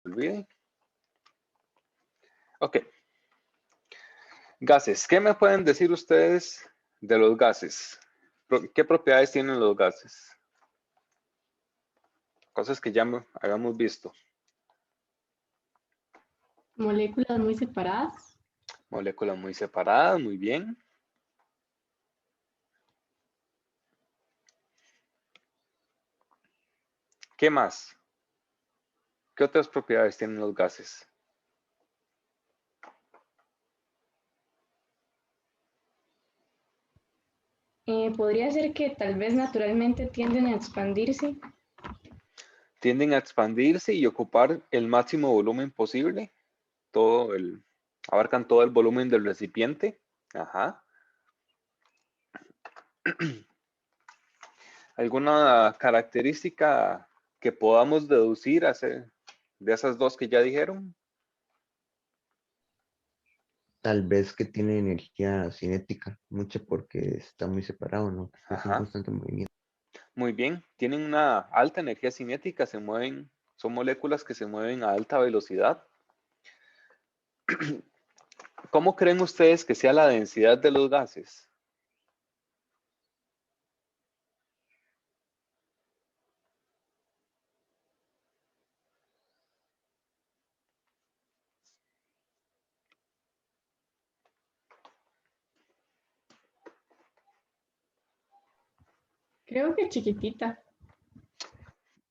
olvide. Ok. Gases. ¿Qué me pueden decir ustedes de los gases? ¿Qué propiedades tienen los gases? Cosas que ya habíamos visto. Moléculas muy separadas. Moléculas muy separadas, muy bien. ¿Qué más? ¿Qué otras propiedades tienen los gases? Podría ser que tal vez naturalmente tienden a expandirse. Tienden a expandirse y ocupar el máximo volumen posible. Abarcan todo el volumen del recipiente. Ajá. ¿Alguna característica que podamos deducir de esas dos que ya dijeron? Tal vez que tiene energía cinética, mucha porque está muy separado, ¿no? Es un Ajá. constante movimiento. Muy bien. Tienen una alta energía cinética, son moléculas que se mueven a alta velocidad. ¿Cómo creen ustedes que sea la densidad de los gases? Creo que chiquitita.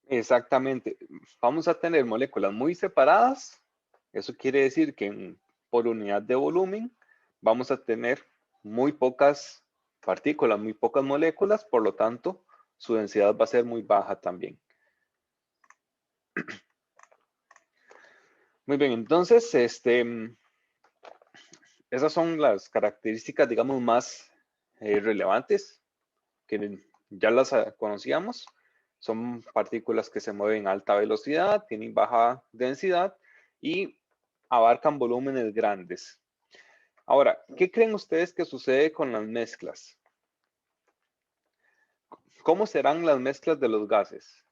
Exactamente. Vamos a tener moléculas muy separadas. Eso quiere decir que por unidad de volumen vamos a tener muy pocas partículas, muy pocas moléculas, por lo tanto, su densidad va a ser muy baja también. Muy bien, entonces, esas son las características, digamos, más relevantes, que ya las conocíamos. Son partículas que se mueven a alta velocidad, tienen baja densidad y abarcan volúmenes grandes. Ahora, ¿qué creen ustedes que sucede con las mezclas? ¿Cómo serán las mezclas de los gases?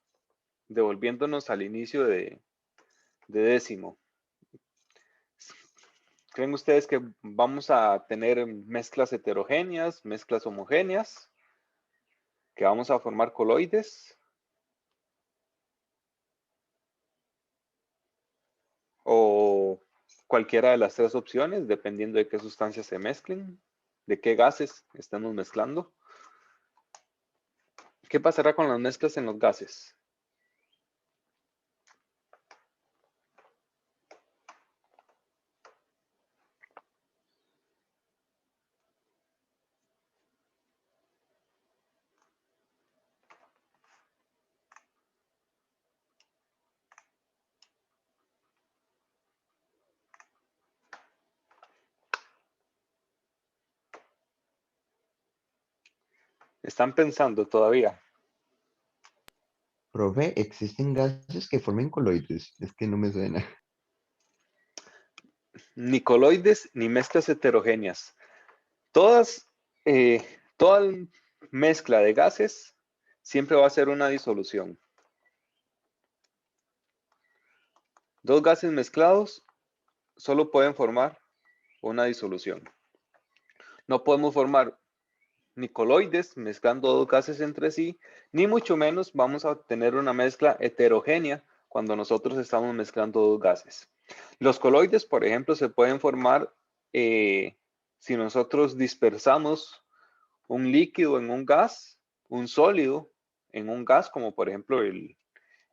Devolviéndonos al inicio de décimo. ¿Creen ustedes que vamos a tener mezclas heterogéneas, mezclas homogéneas? ¿Que vamos a formar coloides? ¿O cualquiera de las tres opciones, dependiendo de qué sustancias se mezclen, de qué gases estamos mezclando? ¿Qué pasará con las mezclas en los gases? ¿Están pensando todavía? Profe, ¿existen gases que formen coloides? Es que no me suena. Ni coloides ni mezclas heterogéneas. Todas, toda mezcla de gases siempre va a ser una disolución. Dos gases mezclados solo pueden formar una disolución. No podemos formar ni coloides mezclando dos gases entre sí, ni mucho menos vamos a tener una mezcla heterogénea cuando nosotros estamos mezclando dos gases. Los coloides, por ejemplo, se pueden formar si nosotros dispersamos un líquido en un gas, un sólido en un gas, como por ejemplo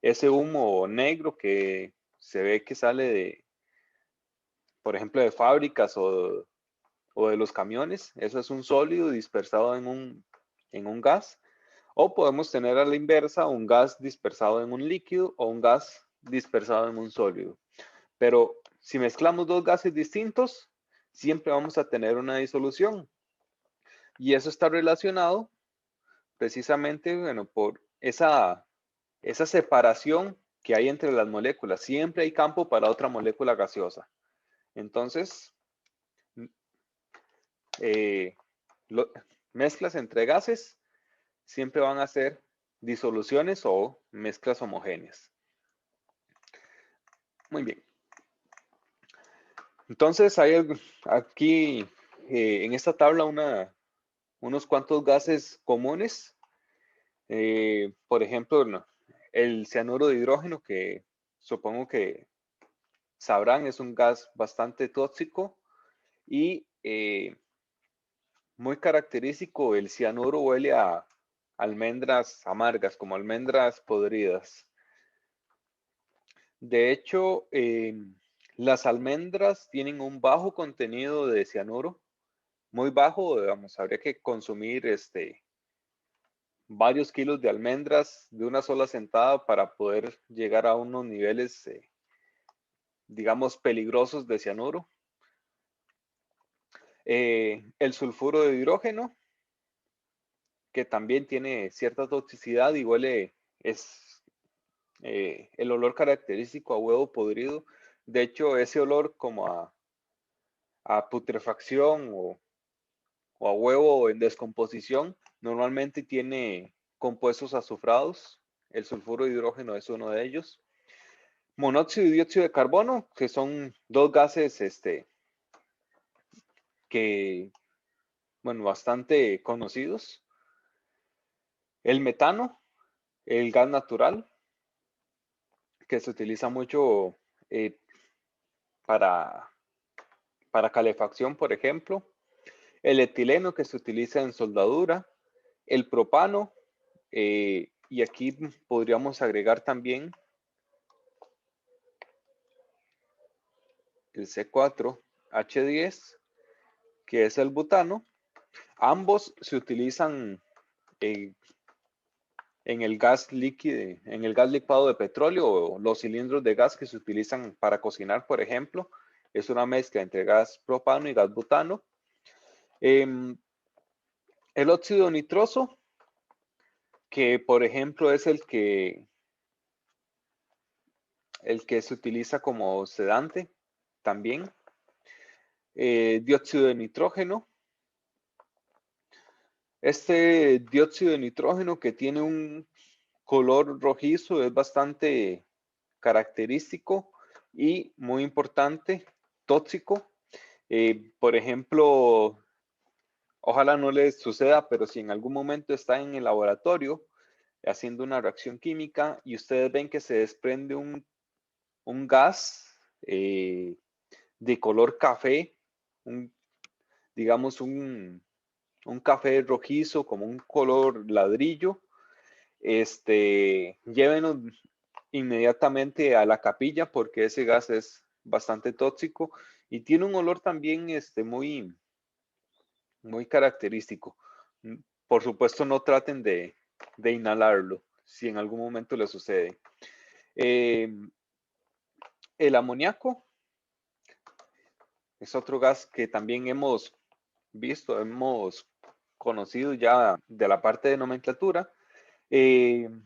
ese humo negro que se ve que sale por ejemplo, de fábricas o de los camiones. Eso es un sólido dispersado en un gas. O podemos tener a la inversa un gas dispersado en un líquido o un gas dispersado en un sólido. Pero si mezclamos dos gases distintos, siempre vamos a tener una disolución. Y eso está relacionado precisamente, bueno, por esa separación que hay entre las moléculas. Siempre hay campo para otra molécula gaseosa. Entonces, eh, mezclas entre gases siempre van a ser disoluciones o mezclas homogéneas. Muy bien. Entonces, hay aquí en esta tabla unos cuantos gases comunes. Por ejemplo, el cianuro de hidrógeno, que supongo que sabrán, es un gas bastante tóxico y muy característico. El cianuro huele a almendras amargas, como almendras podridas. De hecho, las almendras tienen un bajo contenido de cianuro, muy bajo, digamos, habría que consumir varios kilos de almendras de una sola sentada para poder llegar a unos niveles, digamos, peligrosos de cianuro. El sulfuro de hidrógeno, que también tiene cierta toxicidad y huele, es el olor característico a huevo podrido. De hecho, ese olor como a putrefacción o a huevo en descomposición, normalmente tiene compuestos azufrados. El sulfuro de hidrógeno es uno de ellos. Monóxido y dióxido de carbono, que son dos gases que, bueno, bastante conocidos. El metano, el gas natural, que se utiliza mucho eh, para, para calefacción, por ejemplo. El etileno, que se utiliza en soldadura. El propano, y aquí podríamos agregar también el C4H10, que es el butano. Ambos se utilizan en el gas líquido, en el gas licuado de petróleo, o los cilindros de gas que se utilizan para cocinar, por ejemplo. Es una mezcla entre gas propano y gas butano. El óxido nitroso, que por ejemplo es el que se utiliza como sedante también. Dióxido de nitrógeno. Este dióxido de nitrógeno, que tiene un color rojizo, es bastante característico y muy importante, tóxico. Por ejemplo, ojalá no les suceda, pero si en algún momento está en el laboratorio haciendo una reacción química y ustedes ven que se desprende un gas de color café, digamos un café rojizo, como un color ladrillo, llévenos inmediatamente a la capilla, porque ese gas es bastante tóxico y tiene un olor también muy, muy característico. Por supuesto, no traten de inhalarlo si en algún momento le sucede. El amoníaco es otro gas que también hemos visto, hemos conocido ya de la parte de nomenclatura. El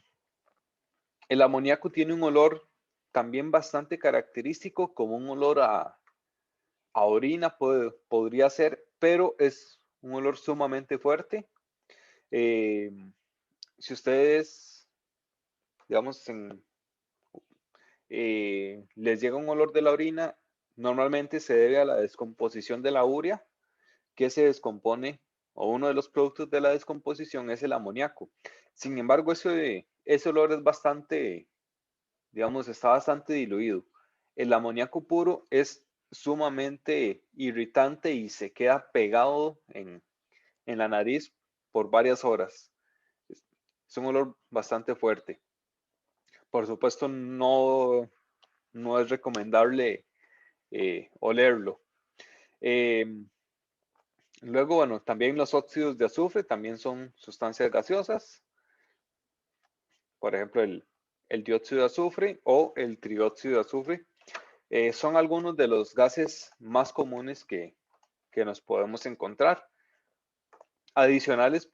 amoníaco tiene un olor también bastante característico, como un olor a orina podría ser, pero es un olor sumamente fuerte. Si ustedes, digamos, les llega un olor de la orina, normalmente se debe a la descomposición de la urea, que se descompone, o uno de los productos de la descomposición es el amoníaco. Sin embargo, ese olor es bastante, digamos, está bastante diluido. El amoníaco puro es sumamente irritante y se queda pegado en la nariz por varias horas. Es un olor bastante fuerte. Por supuesto, no es recomendable olerlo. Luego, bueno, también los óxidos de azufre también son sustancias gaseosas. Por ejemplo, el dióxido de azufre o el trióxido de azufre. Son algunos de los gases más comunes que nos podemos encontrar. Adicionales,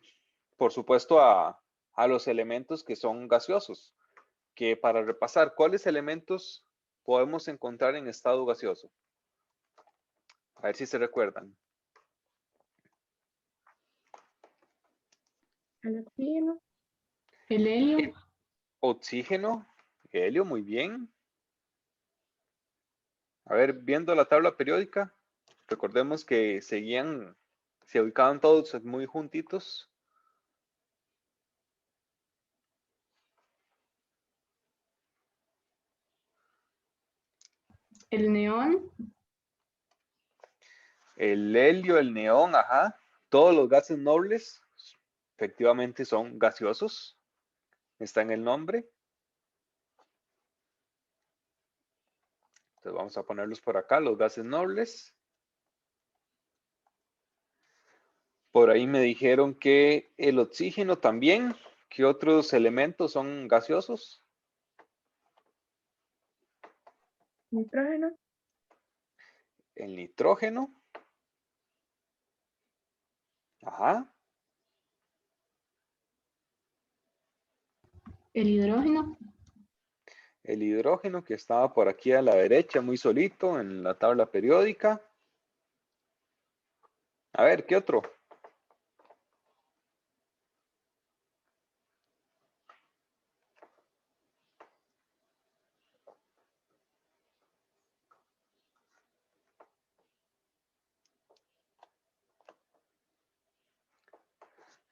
por supuesto, a los elementos que son gaseosos. Que para repasar, ¿cuáles elementos podemos encontrar en estado gaseoso? A ver si se recuerdan. El oxígeno, el helio, Oxígeno, helio, muy bien. A ver, viendo la tabla periódica, recordemos que se ubicaban todos muy juntitos. El neón, El helio, el neón, ajá. Todos los gases nobles efectivamente son gaseosos. Está en el nombre. Entonces vamos a ponerlos por acá, los gases nobles. Por ahí me dijeron que el oxígeno también. ¿Qué otros elementos son gaseosos? Nitrógeno, El nitrógeno. Ajá. el hidrógeno, El hidrógeno que estaba por aquí a la derecha, muy solito en la tabla periódica. A ver, ¿qué otro?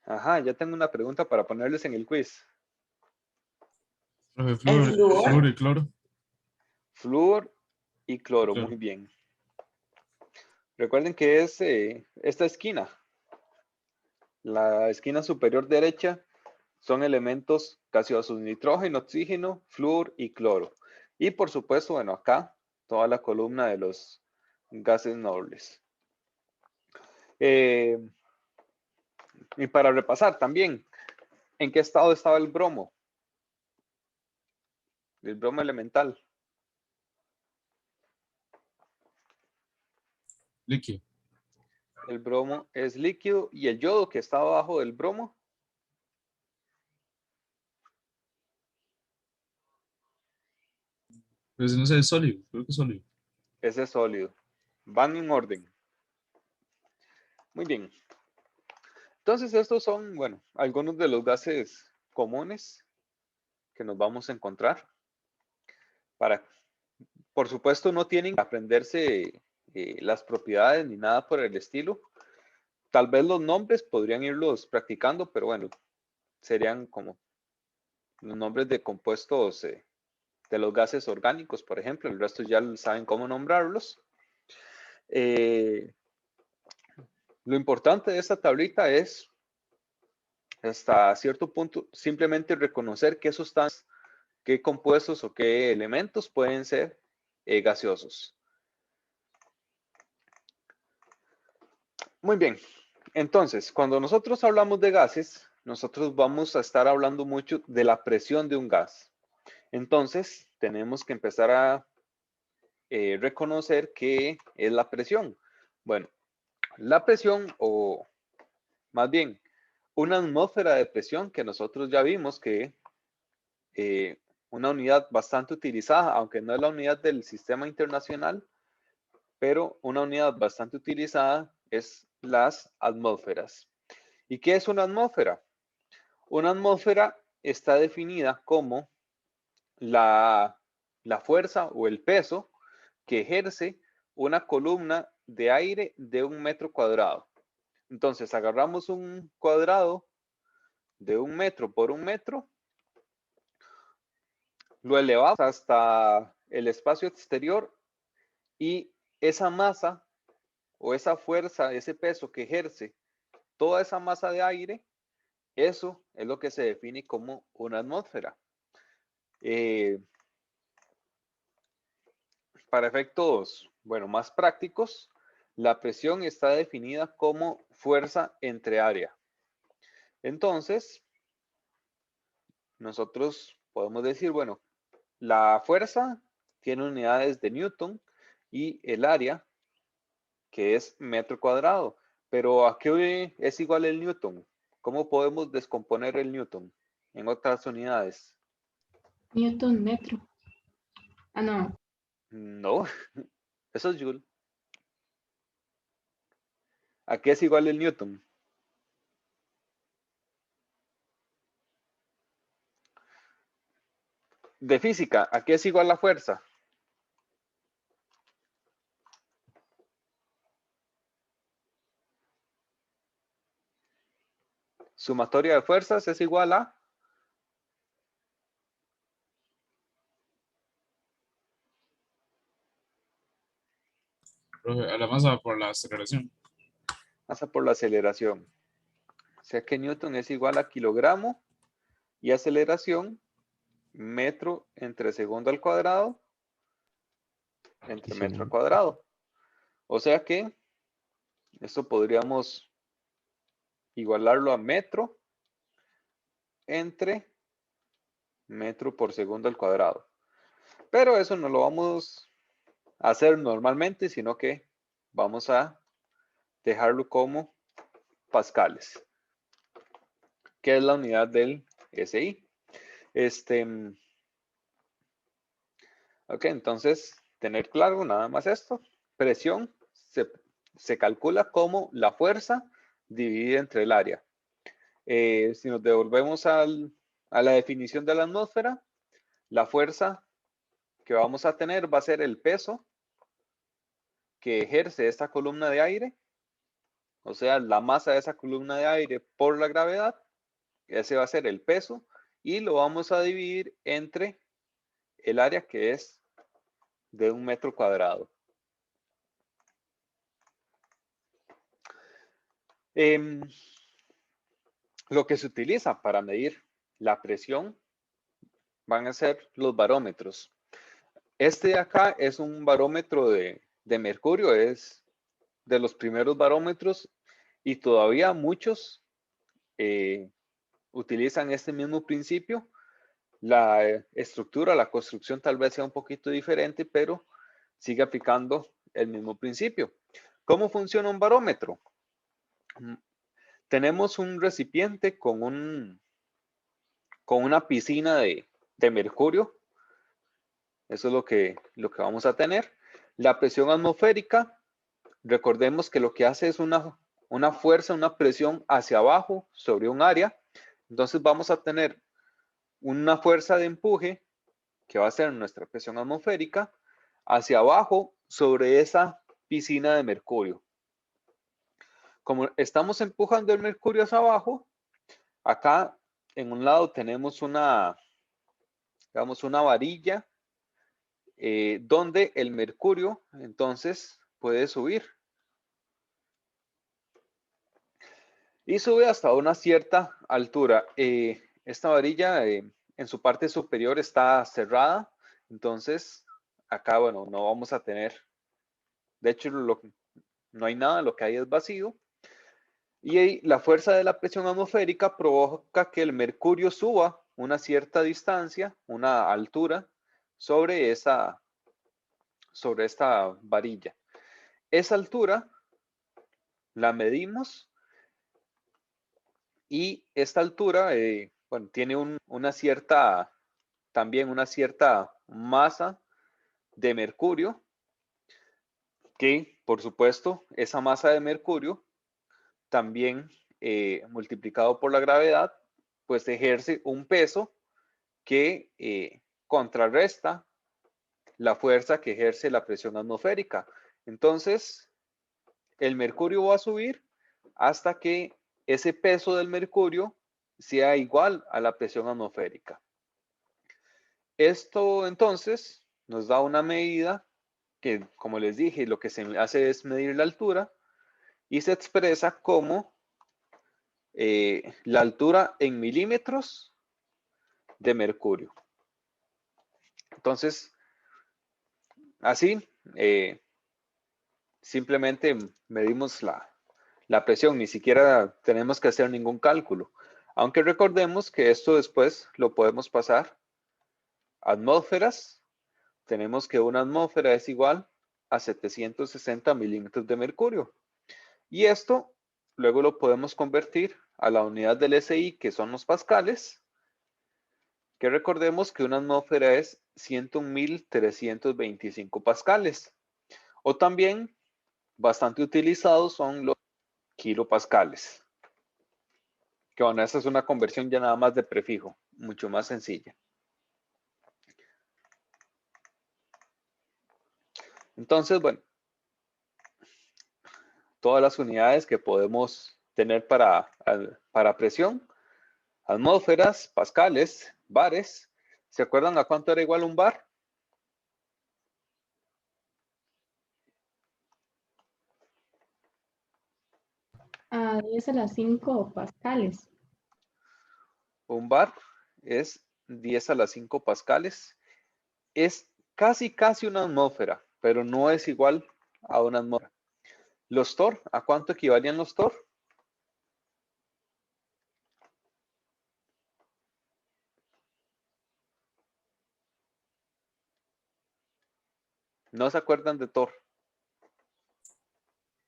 Ajá, ya tengo una pregunta para ponerles en el quiz. Profe, el flúor flúor, y cloro. Flúor y cloro, Cloro. muy bien. Recuerden que es esta esquina. La esquina superior derecha son elementos gaseosos, nitrógeno, oxígeno, flúor y cloro. Y por supuesto, bueno, acá toda la columna de los gases nobles. Y para repasar también, ¿en qué estado estaba el bromo? El bromo elemental. Líquido. El bromo es líquido y el yodo que está abajo del bromo Pues no sé, es sólido. Creo que es sólido. ese es sólido. Van en orden. Muy bien. Entonces estos son, bueno, algunos de los gases comunes que nos vamos a encontrar. Por supuesto, no tienen que aprenderse las propiedades ni nada por el estilo. Tal vez los nombres podrían irlos practicando, pero bueno, serían como los nombres de compuestos de los gases orgánicos, por ejemplo. El resto ya saben cómo nombrarlos. Lo importante de esta tablita es, hasta cierto punto, simplemente reconocer qué sustancias, qué compuestos o qué elementos pueden ser gaseosos. Muy bien. Entonces, cuando nosotros hablamos de gases, nosotros vamos a estar hablando mucho de la presión de un gas. Entonces, tenemos que empezar a reconocer qué es la presión. Bueno, la presión, o más bien, una atmósfera de presión que nosotros ya vimos que una unidad bastante utilizada, aunque no es la unidad del sistema internacional, pero una unidad bastante utilizada es las atmósferas. ¿Y qué es una atmósfera? Una atmósfera está definida como la fuerza o el peso que ejerce una columna de aire de 1 metro cuadrado. Entonces agarramos un cuadrado de 1 metro por 1 metro, lo elevamos hasta el espacio exterior y esa masa o esa fuerza, ese peso que ejerce toda esa masa de aire, eso es lo que se define como una atmósfera. Para efectos, bueno, más prácticos, la presión está definida como fuerza entre área. Entonces, nosotros podemos decir, bueno, la fuerza tiene unidades de Newton y el área, que es metro cuadrado. Pero ¿a qué es igual el Newton? ¿Cómo podemos descomponer el Newton en otras unidades? Newton metro. Ah, no. No, eso es Joule. ¿A qué es igual el Newton? De física, ¿a qué es igual la fuerza? sumatoria de fuerzas es igual a Profe, a la masa por la aceleración. masa por la aceleración. O sea que Newton es igual a kilogramo y aceleración metro entre segundo al cuadrado entre metro al cuadrado. O sea que esto podríamos igualarlo a metro entre metro por segundo al cuadrado. Pero eso no lo vamos a hacer normalmente, sino que vamos a dejarlo como pascales, que es la unidad del SI. Ok, entonces, tener claro nada más esto. Presión se calcula como la fuerza dividida entre el área. Si nos devolvemos a la definición de la atmósfera, la fuerza que vamos a tener va a ser el peso que ejerce esta columna de aire, o sea, la masa de esa columna de aire por la gravedad. Ese va a ser el peso y lo vamos a dividir entre el área, que es de 1 metro cuadrado. Lo que se utiliza para medir la presión van a ser los barómetros. Este de acá es un barómetro de mercurio, es de los primeros barómetros y todavía muchos utilizan este mismo principio. La estructura, la construcción tal vez sea un poquito diferente, pero sigue aplicando el mismo principio. ¿Cómo funciona un barómetro? Tenemos un recipiente con una piscina de mercurio. Eso es lo que vamos a tener. La presión atmosférica, recordemos que lo que hace es una fuerza, una presión hacia abajo sobre un área. Entonces vamos a tener una fuerza de empuje, que va a ser nuestra presión atmosférica, hacia abajo sobre esa piscina de mercurio. Como estamos empujando el mercurio hacia abajo, acá en un lado tenemos digamos, una varilla donde el mercurio entonces puede subir. Y sube hasta una cierta altura. Esta varilla en su parte superior está cerrada, entonces acá, bueno, no vamos a tener, de hecho no hay nada, lo que hay es vacío. Y ahí, la fuerza de la presión atmosférica provoca que el mercurio suba una cierta distancia, una altura, sobre esta varilla. Esa altura la medimos y esta altura, bueno, tiene también una cierta masa de mercurio, que por supuesto esa masa de mercurio también multiplicado por la gravedad, pues ejerce un peso que contrarresta la fuerza que ejerce la presión atmosférica. Entonces, el mercurio va a subir hasta que ese peso del mercurio sea igual a la presión atmosférica. Esto entonces nos da una medida que, como les dije, lo que se hace es medir la altura y se expresa como la altura en milímetros de mercurio. Entonces, así, simplemente medimos la presión, ni siquiera tenemos que hacer ningún cálculo. Aunque recordemos que esto después lo podemos pasar a atmósferas. Tenemos que una atmósfera es igual a 760 milímetros de mercurio. Y esto luego lo podemos convertir a la unidad del SI, que son los pascales, que recordemos que una atmósfera es 101.325 pascales. O también, bastante utilizados son los kilopascales. Que bueno, esta es una conversión ya nada más de prefijo, mucho más sencilla. Entonces, bueno, todas las unidades que podemos tener para presión, atmósferas, pascales, bares. ¿Se acuerdan a cuánto era igual un bar? A 10 a la 5 pascales. Un bar es 10 a la 5 pascales. Es casi una atmósfera, pero no es igual a una atmósfera. Los torr, ¿a cuánto equivalían los torr? ¿No se acuerdan de torr?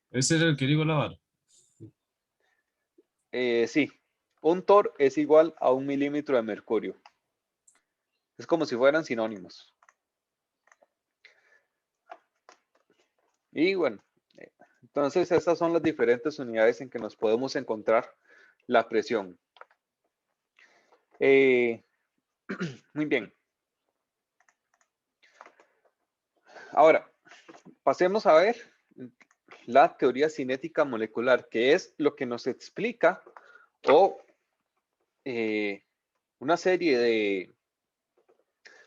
Ese era el que digo la vara. Sí, un torr es igual a 1 milímetro de mercurio. Es como si fueran sinónimos. Y bueno, entonces estas son las diferentes unidades en que nos podemos encontrar la presión. Muy bien. Ahora, pasemos a ver la teoría cinética molecular, que es lo que nos explica una serie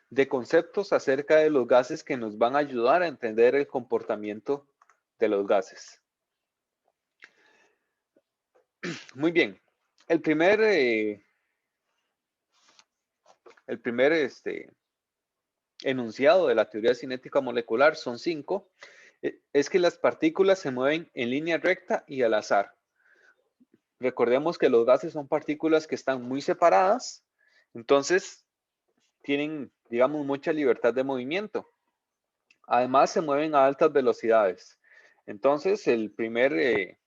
de conceptos acerca de los gases que nos van a ayudar a entender el comportamiento de los gases. Muy bien. El primer enunciado de la teoría cinética molecular son 5. Es que las partículas se mueven en línea recta y al azar. Recordemos que los gases son partículas que están muy separadas, entonces tienen, digamos, mucha libertad de movimiento. Además, se mueven a altas velocidades. Entonces, el primer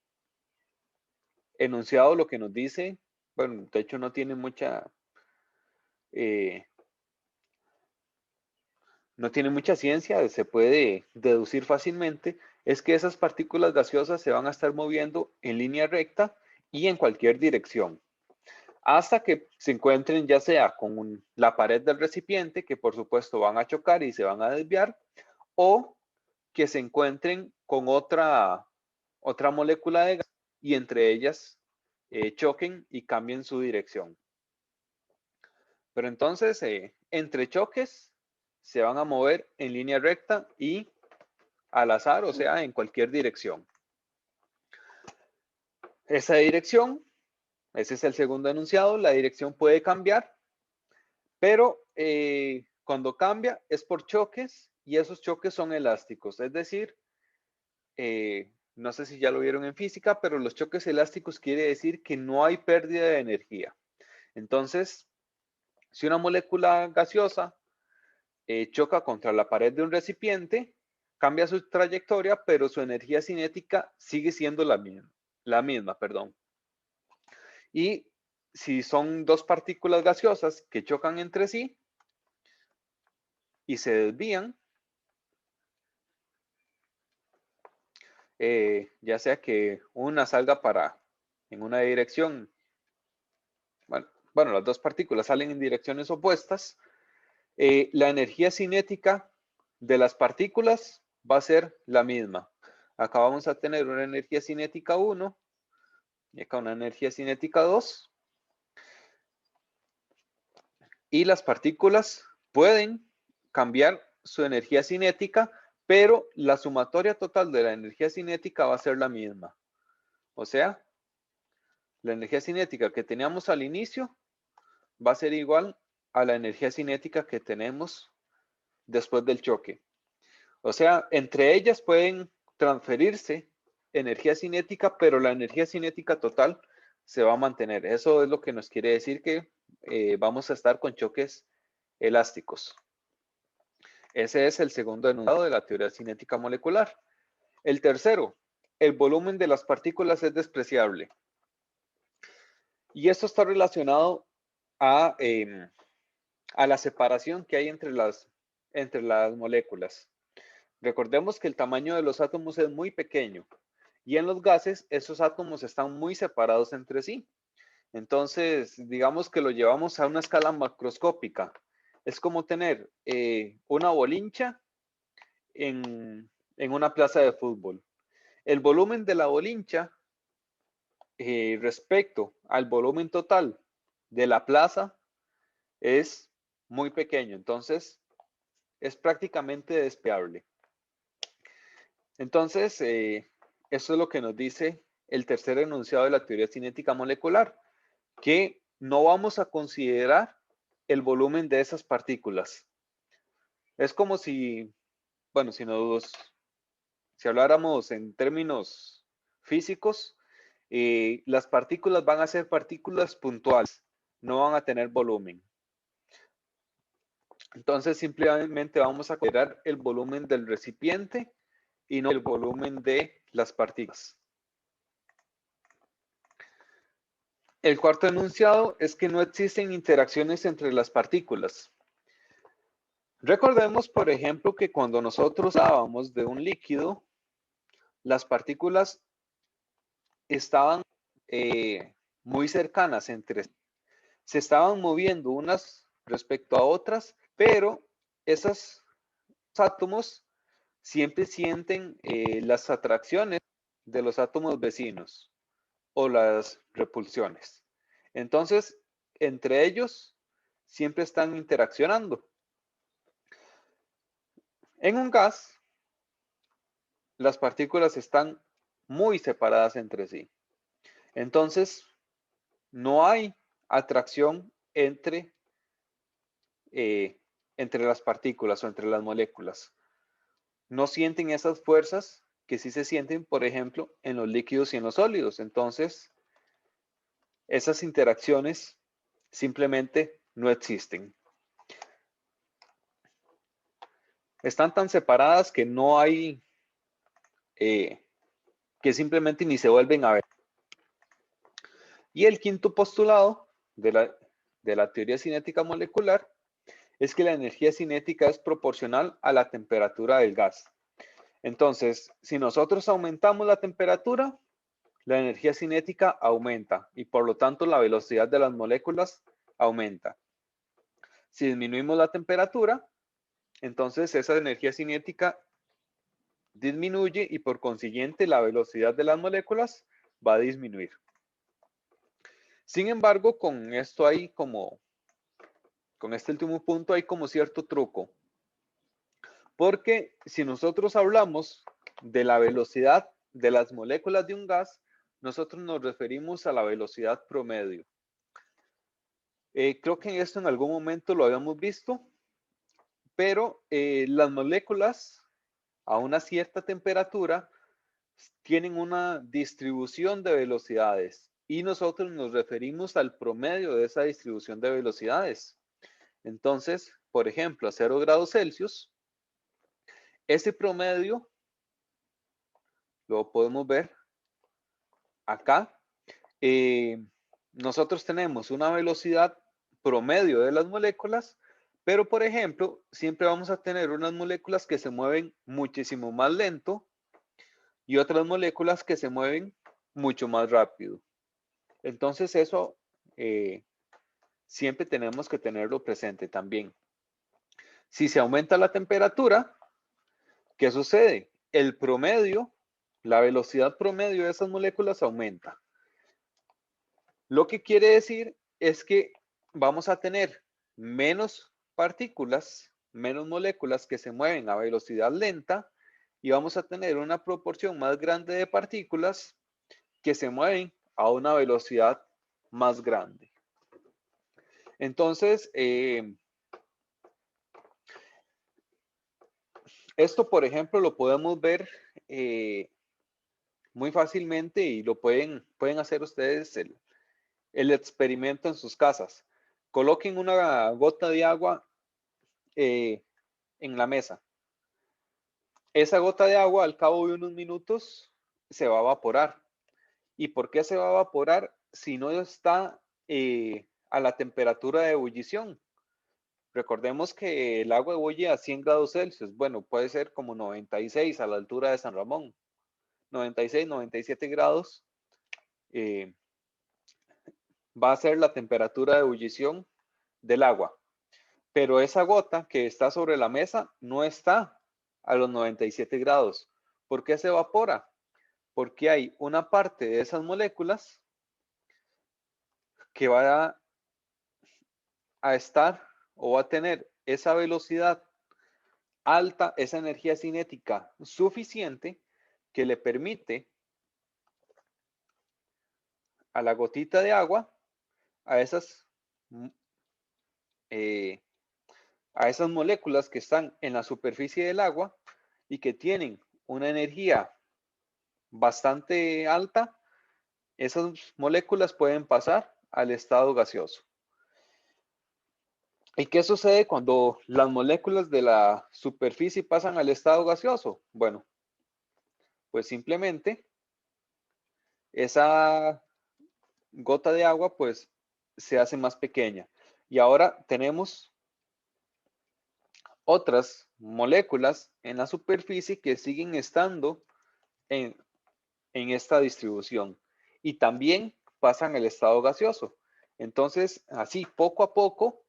enunciado lo que nos dice, bueno, de hecho no tiene no tiene mucha ciencia, se puede deducir fácilmente, es que esas partículas gaseosas se van a estar moviendo en línea recta y en cualquier dirección, hasta que se encuentren ya sea con la pared del recipiente, que por supuesto van a chocar y se van a desviar, o que se encuentren con otra molécula de gas y entre ellas choquen y cambien su dirección. Pero entonces, entre choques, se van a mover en línea recta y al azar, o sea, en cualquier dirección. Esa dirección, ese es el segundo enunciado, la dirección puede cambiar, pero cuando cambia es por choques y esos choques son elásticos, es decir, no sé si ya lo vieron en física, pero los choques elásticos quiere decir que no hay pérdida de energía. Entonces, si una molécula gaseosa choca contra la pared de un recipiente, cambia su trayectoria, pero su energía cinética sigue siendo la misma. Y si son dos partículas gaseosas que chocan entre sí y se desvían, ya sea que una salga en una dirección, bueno, las dos partículas salen en direcciones opuestas, la energía cinética de las partículas va a ser la misma. Acá vamos a tener una energía cinética 1 y acá una energía cinética 2. Y las partículas pueden cambiar su energía cinética, pero la sumatoria total de la energía cinética va a ser la misma. O sea, la energía cinética que teníamos al inicio va a ser igual a la energía cinética que tenemos después del choque. O sea, entre ellas pueden transferirse energía cinética, pero la energía cinética total se va a mantener. Eso es lo que nos quiere decir que vamos a estar con choques elásticos. Ese es el segundo enunciado de la teoría cinética molecular. El tercero, el volumen de las partículas es despreciable. Y esto está relacionado a la separación que hay entre las moléculas. Recordemos que el tamaño de los átomos es muy pequeño y en los gases esos átomos están muy separados entre sí. Entonces, digamos que lo llevamos a una escala macroscópica. Es como tener una bolincha en una plaza de fútbol. El volumen de la bolincha respecto al volumen total de la plaza es muy pequeño, entonces es prácticamente despiable. Entonces, eso es lo que nos dice el tercer enunciado de la teoría cinética molecular, que no vamos a considerar el volumen de esas partículas. Es como si, bueno, si habláramos en términos físicos, las partículas van a ser partículas puntuales, no van a tener volumen. Entonces, simplemente vamos a considerar el volumen del recipiente y no el volumen de las partículas. El cuarto enunciado es que no existen interacciones entre las partículas. Recordemos, por ejemplo, que cuando nosotros hablábamos de un líquido, las partículas estaban muy cercanas entre sí. Se estaban moviendo unas respecto a otras, pero esos átomos siempre sienten las atracciones de los átomos vecinos o las repulsiones. Entonces, entre ellos siempre están interaccionando. En un gas, las partículas están muy separadas entre sí. Entonces, no hay atracción entre las partículas o entre las moléculas. No sienten esas fuerzas que sí se sienten, por ejemplo, en los líquidos y en los sólidos. Entonces, esas interacciones simplemente no existen. Están tan separadas que no hay, que simplemente ni se vuelven a ver. Y el quinto postulado de la teoría cinética molecular es que la energía cinética es proporcional a la temperatura del gas. Entonces, si nosotros aumentamos la temperatura, la energía cinética aumenta y por lo tanto la velocidad de las moléculas aumenta. Si disminuimos la temperatura, entonces esa energía cinética disminuye y por consiguiente la velocidad de las moléculas va a disminuir. Sin embargo, con esto hay como, con este último punto hay como cierto truco. Porque si nosotros hablamos de la velocidad de las moléculas de un gas, nosotros nos referimos a la velocidad promedio. Creo que esto en algún momento lo habíamos visto, pero las moléculas a una cierta temperatura tienen una distribución de velocidades y nosotros nos referimos al promedio de esa distribución de velocidades. Entonces, por ejemplo, a 0 grados Celsius, ese promedio lo podemos ver acá. Nosotros tenemos una velocidad promedio de las moléculas, pero por ejemplo, siempre vamos a tener unas moléculas que se mueven muchísimo más lento y otras moléculas que se mueven mucho más rápido. Entonces eso siempre tenemos que tenerlo presente también. Si se aumenta la temperatura, ¿qué sucede? El promedio, la velocidad promedio de esas moléculas aumenta. Lo que quiere decir es que vamos a tener menos partículas, menos moléculas que se mueven a velocidad lenta y vamos a tener una proporción más grande de partículas que se mueven a una velocidad más grande. Entonces, esto, por ejemplo, lo podemos ver muy fácilmente y lo pueden hacer ustedes el experimento en sus casas. Coloquen una gota de agua en la mesa. Esa gota de agua al cabo de unos minutos se va a evaporar. ¿Y por qué se va a evaporar si no está a la temperatura de ebullición? Recordemos que el agua ebulliente a 100 grados Celsius. Bueno, puede ser como 96 a la altura de San Ramón. 96, 97 grados va a ser la temperatura de ebullición del agua. Pero esa gota que está sobre la mesa no está a los 97 grados. ¿Por qué se evapora? Porque hay una parte de esas moléculas que va a estar o va a tener esa velocidad alta, esa energía cinética suficiente que le permite a la gotita de agua, a esas, a esas moléculas que están en la superficie del agua y que tienen una energía bastante alta, esas moléculas pueden pasar al estado gaseoso. ¿Y qué sucede cuando las moléculas de la superficie pasan al estado gaseoso? Bueno, pues simplemente esa gota de agua pues se hace más pequeña. Y ahora tenemos otras moléculas en la superficie que siguen estando en esta distribución y también pasan al estado gaseoso. Entonces, así poco a poco,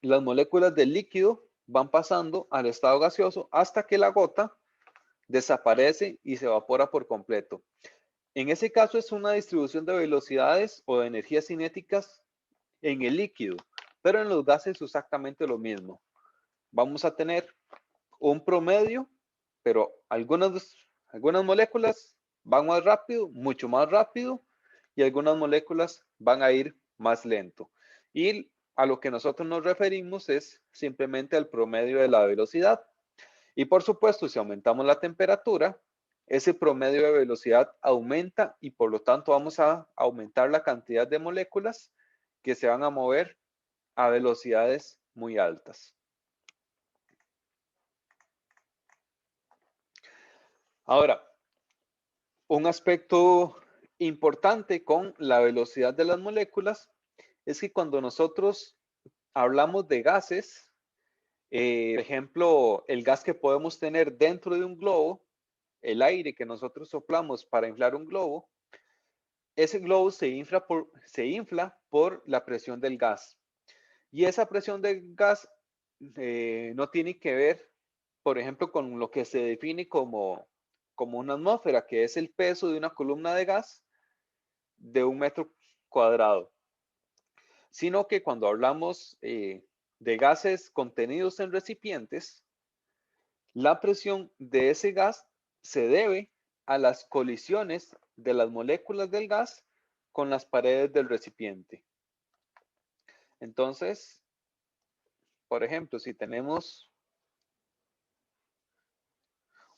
las moléculas del líquido van pasando al estado gaseoso hasta que la gota desaparece y se evapora por completo. En ese caso es una distribución de velocidades o de energías cinéticas en el líquido, pero en los gases es exactamente lo mismo. Vamos a tener un promedio, pero algunas moléculas van más rápido, mucho más rápido, y algunas moléculas van a ir más lento. Y a lo que nosotros nos referimos es simplemente al promedio de la velocidad. Y por supuesto, si aumentamos la temperatura, ese promedio de velocidad aumenta y por lo tanto vamos a aumentar la cantidad de moléculas que se van a mover a velocidades muy altas. Ahora, un aspecto importante con la velocidad de las moléculas es que cuando nosotros hablamos de gases, por ejemplo, el gas que podemos tener dentro de un globo, el aire que nosotros soplamos para inflar un globo, ese globo se infla por la presión del gas. Y esa presión del gas no tiene que ver, por ejemplo, con lo que se define como una atmósfera, que es el peso de una columna de gas de 1 metro cuadrado, sino que cuando hablamos de gases contenidos en recipientes, la presión de ese gas se debe a las colisiones de las moléculas del gas con las paredes del recipiente. Entonces, por ejemplo, si tenemos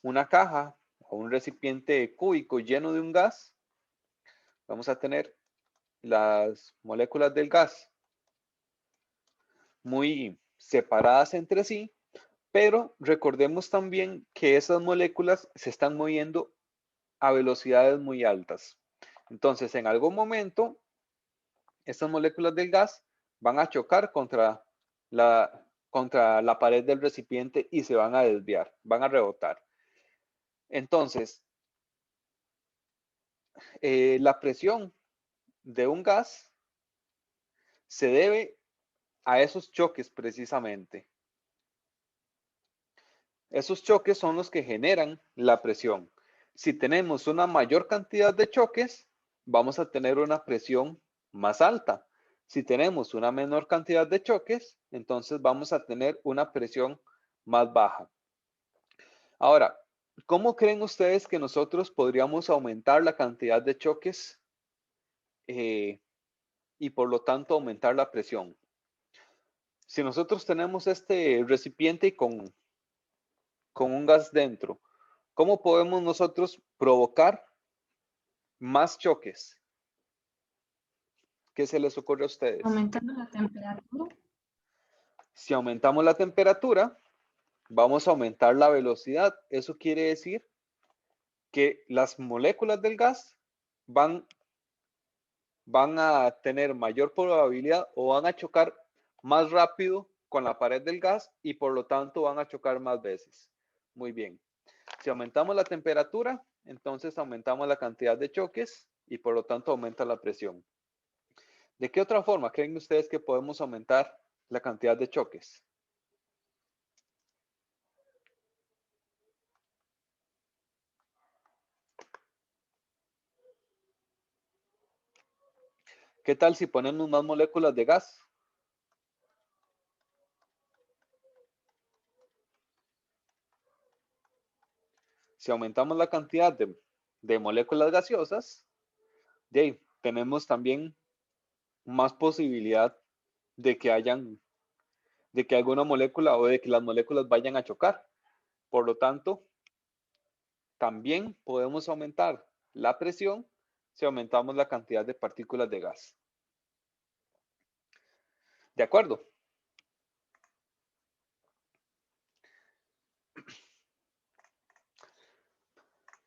una caja o un recipiente cúbico lleno de un gas, vamos a tener las moléculas del gas muy separadas entre sí, pero recordemos también que esas moléculas se están moviendo a velocidades muy altas. Entonces, en algún momento, estas moléculas del gas van a chocar contra la pared del recipiente y se van a desviar, van a rebotar. Entonces, la presión de un gas se debe a esos choques precisamente. Esos choques son los que generan la presión. Si tenemos una mayor cantidad de choques, vamos a tener una presión más alta. Si tenemos una menor cantidad de choques, entonces vamos a tener una presión más baja. Ahora, ¿cómo creen ustedes que nosotros podríamos aumentar la cantidad de choques y por lo tanto aumentar la presión? Si nosotros tenemos este recipiente con un gas dentro, ¿cómo podemos nosotros provocar más choques? ¿Qué se les ocurre a ustedes? Aumentando la temperatura. Si aumentamos la temperatura, vamos a aumentar la velocidad. Eso quiere decir que las moléculas del gas van a tener mayor probabilidad o van a chocar más rápido con la pared del gas y por lo tanto van a chocar más veces. Muy bien. Si aumentamos la temperatura, entonces aumentamos la cantidad de choques y por lo tanto aumenta la presión. ¿De qué otra forma creen ustedes que podemos aumentar la cantidad de choques? ¿Qué tal si ponemos más moléculas de gas? Si aumentamos la cantidad de moléculas gaseosas, de ahí tenemos también más posibilidad de que de que alguna molécula o de que las moléculas vayan a chocar. Por lo tanto, también podemos aumentar la presión si aumentamos la cantidad de partículas de gas. ¿De acuerdo?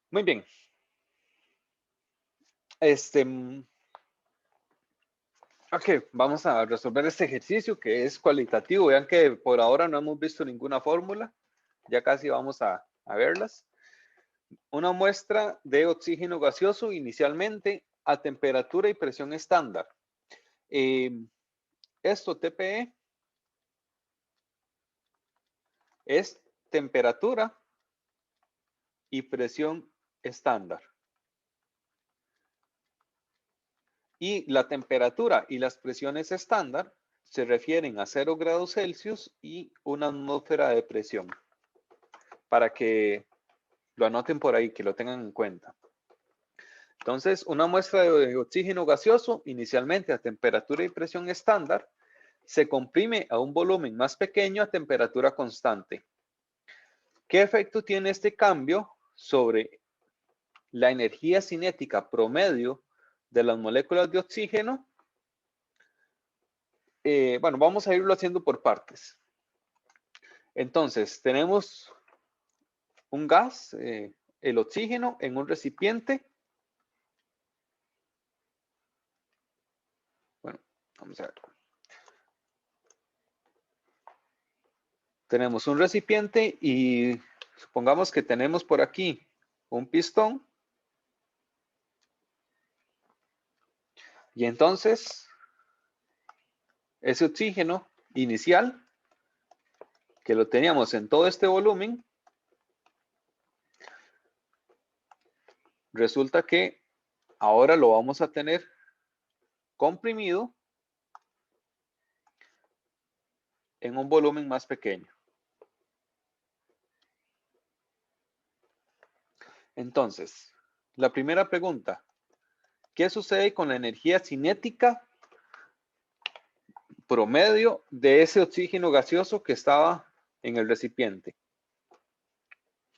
Muy bien. Ok, vamos a resolver este ejercicio que es cualitativo. Vean que por ahora no hemos visto ninguna fórmula. Ya casi vamos a verlas. Una muestra de oxígeno gaseoso inicialmente a temperatura y presión estándar. Esto, TPE, es temperatura y presión estándar. Y la temperatura y las presiones estándar se refieren a 0 grados Celsius y una atmósfera de presión. Para que lo anoten por ahí, que lo tengan en cuenta. Entonces, una muestra de oxígeno gaseoso, inicialmente a temperatura y presión estándar, se comprime a un volumen más pequeño a temperatura constante. ¿Qué efecto tiene este cambio sobre la energía cinética promedio de las moléculas de oxígeno? Bueno, vamos a irlo haciendo por partes. Entonces, tenemos un gas, el oxígeno, en un recipiente. Bueno, vamos a ver. Tenemos un recipiente y supongamos que tenemos por aquí un pistón. Y entonces, ese oxígeno inicial, que lo teníamos en todo este volumen, resulta que ahora lo vamos a tener comprimido en un volumen más pequeño. Entonces, la primera pregunta, ¿qué sucede con la energía cinética promedio de ese oxígeno gaseoso que estaba en el recipiente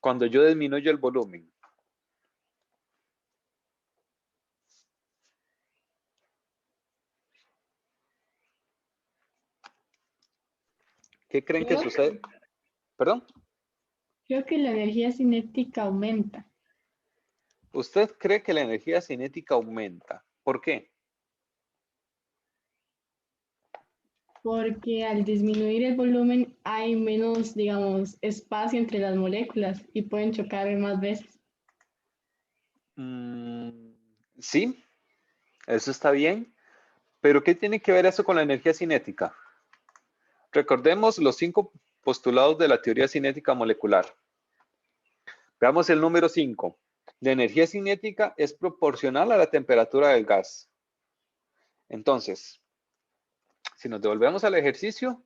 cuando yo disminuyo el volumen? ¿Qué creen que sucede? ¿Perdón? Creo que la energía cinética aumenta, ¿Usted cree que la energía cinética aumenta? ¿Por qué? porque al disminuir el volumen hay menos, digamos, espacio entre las moléculas y pueden chocar más veces. Sí, eso está bien. Pero ¿qué tiene que ver eso con la energía cinética? Recordemos los 5 postulados de la teoría cinética molecular. Veamos el número 5. La energía cinética es proporcional a la temperatura del gas. Entonces, si nos devolvemos al ejercicio,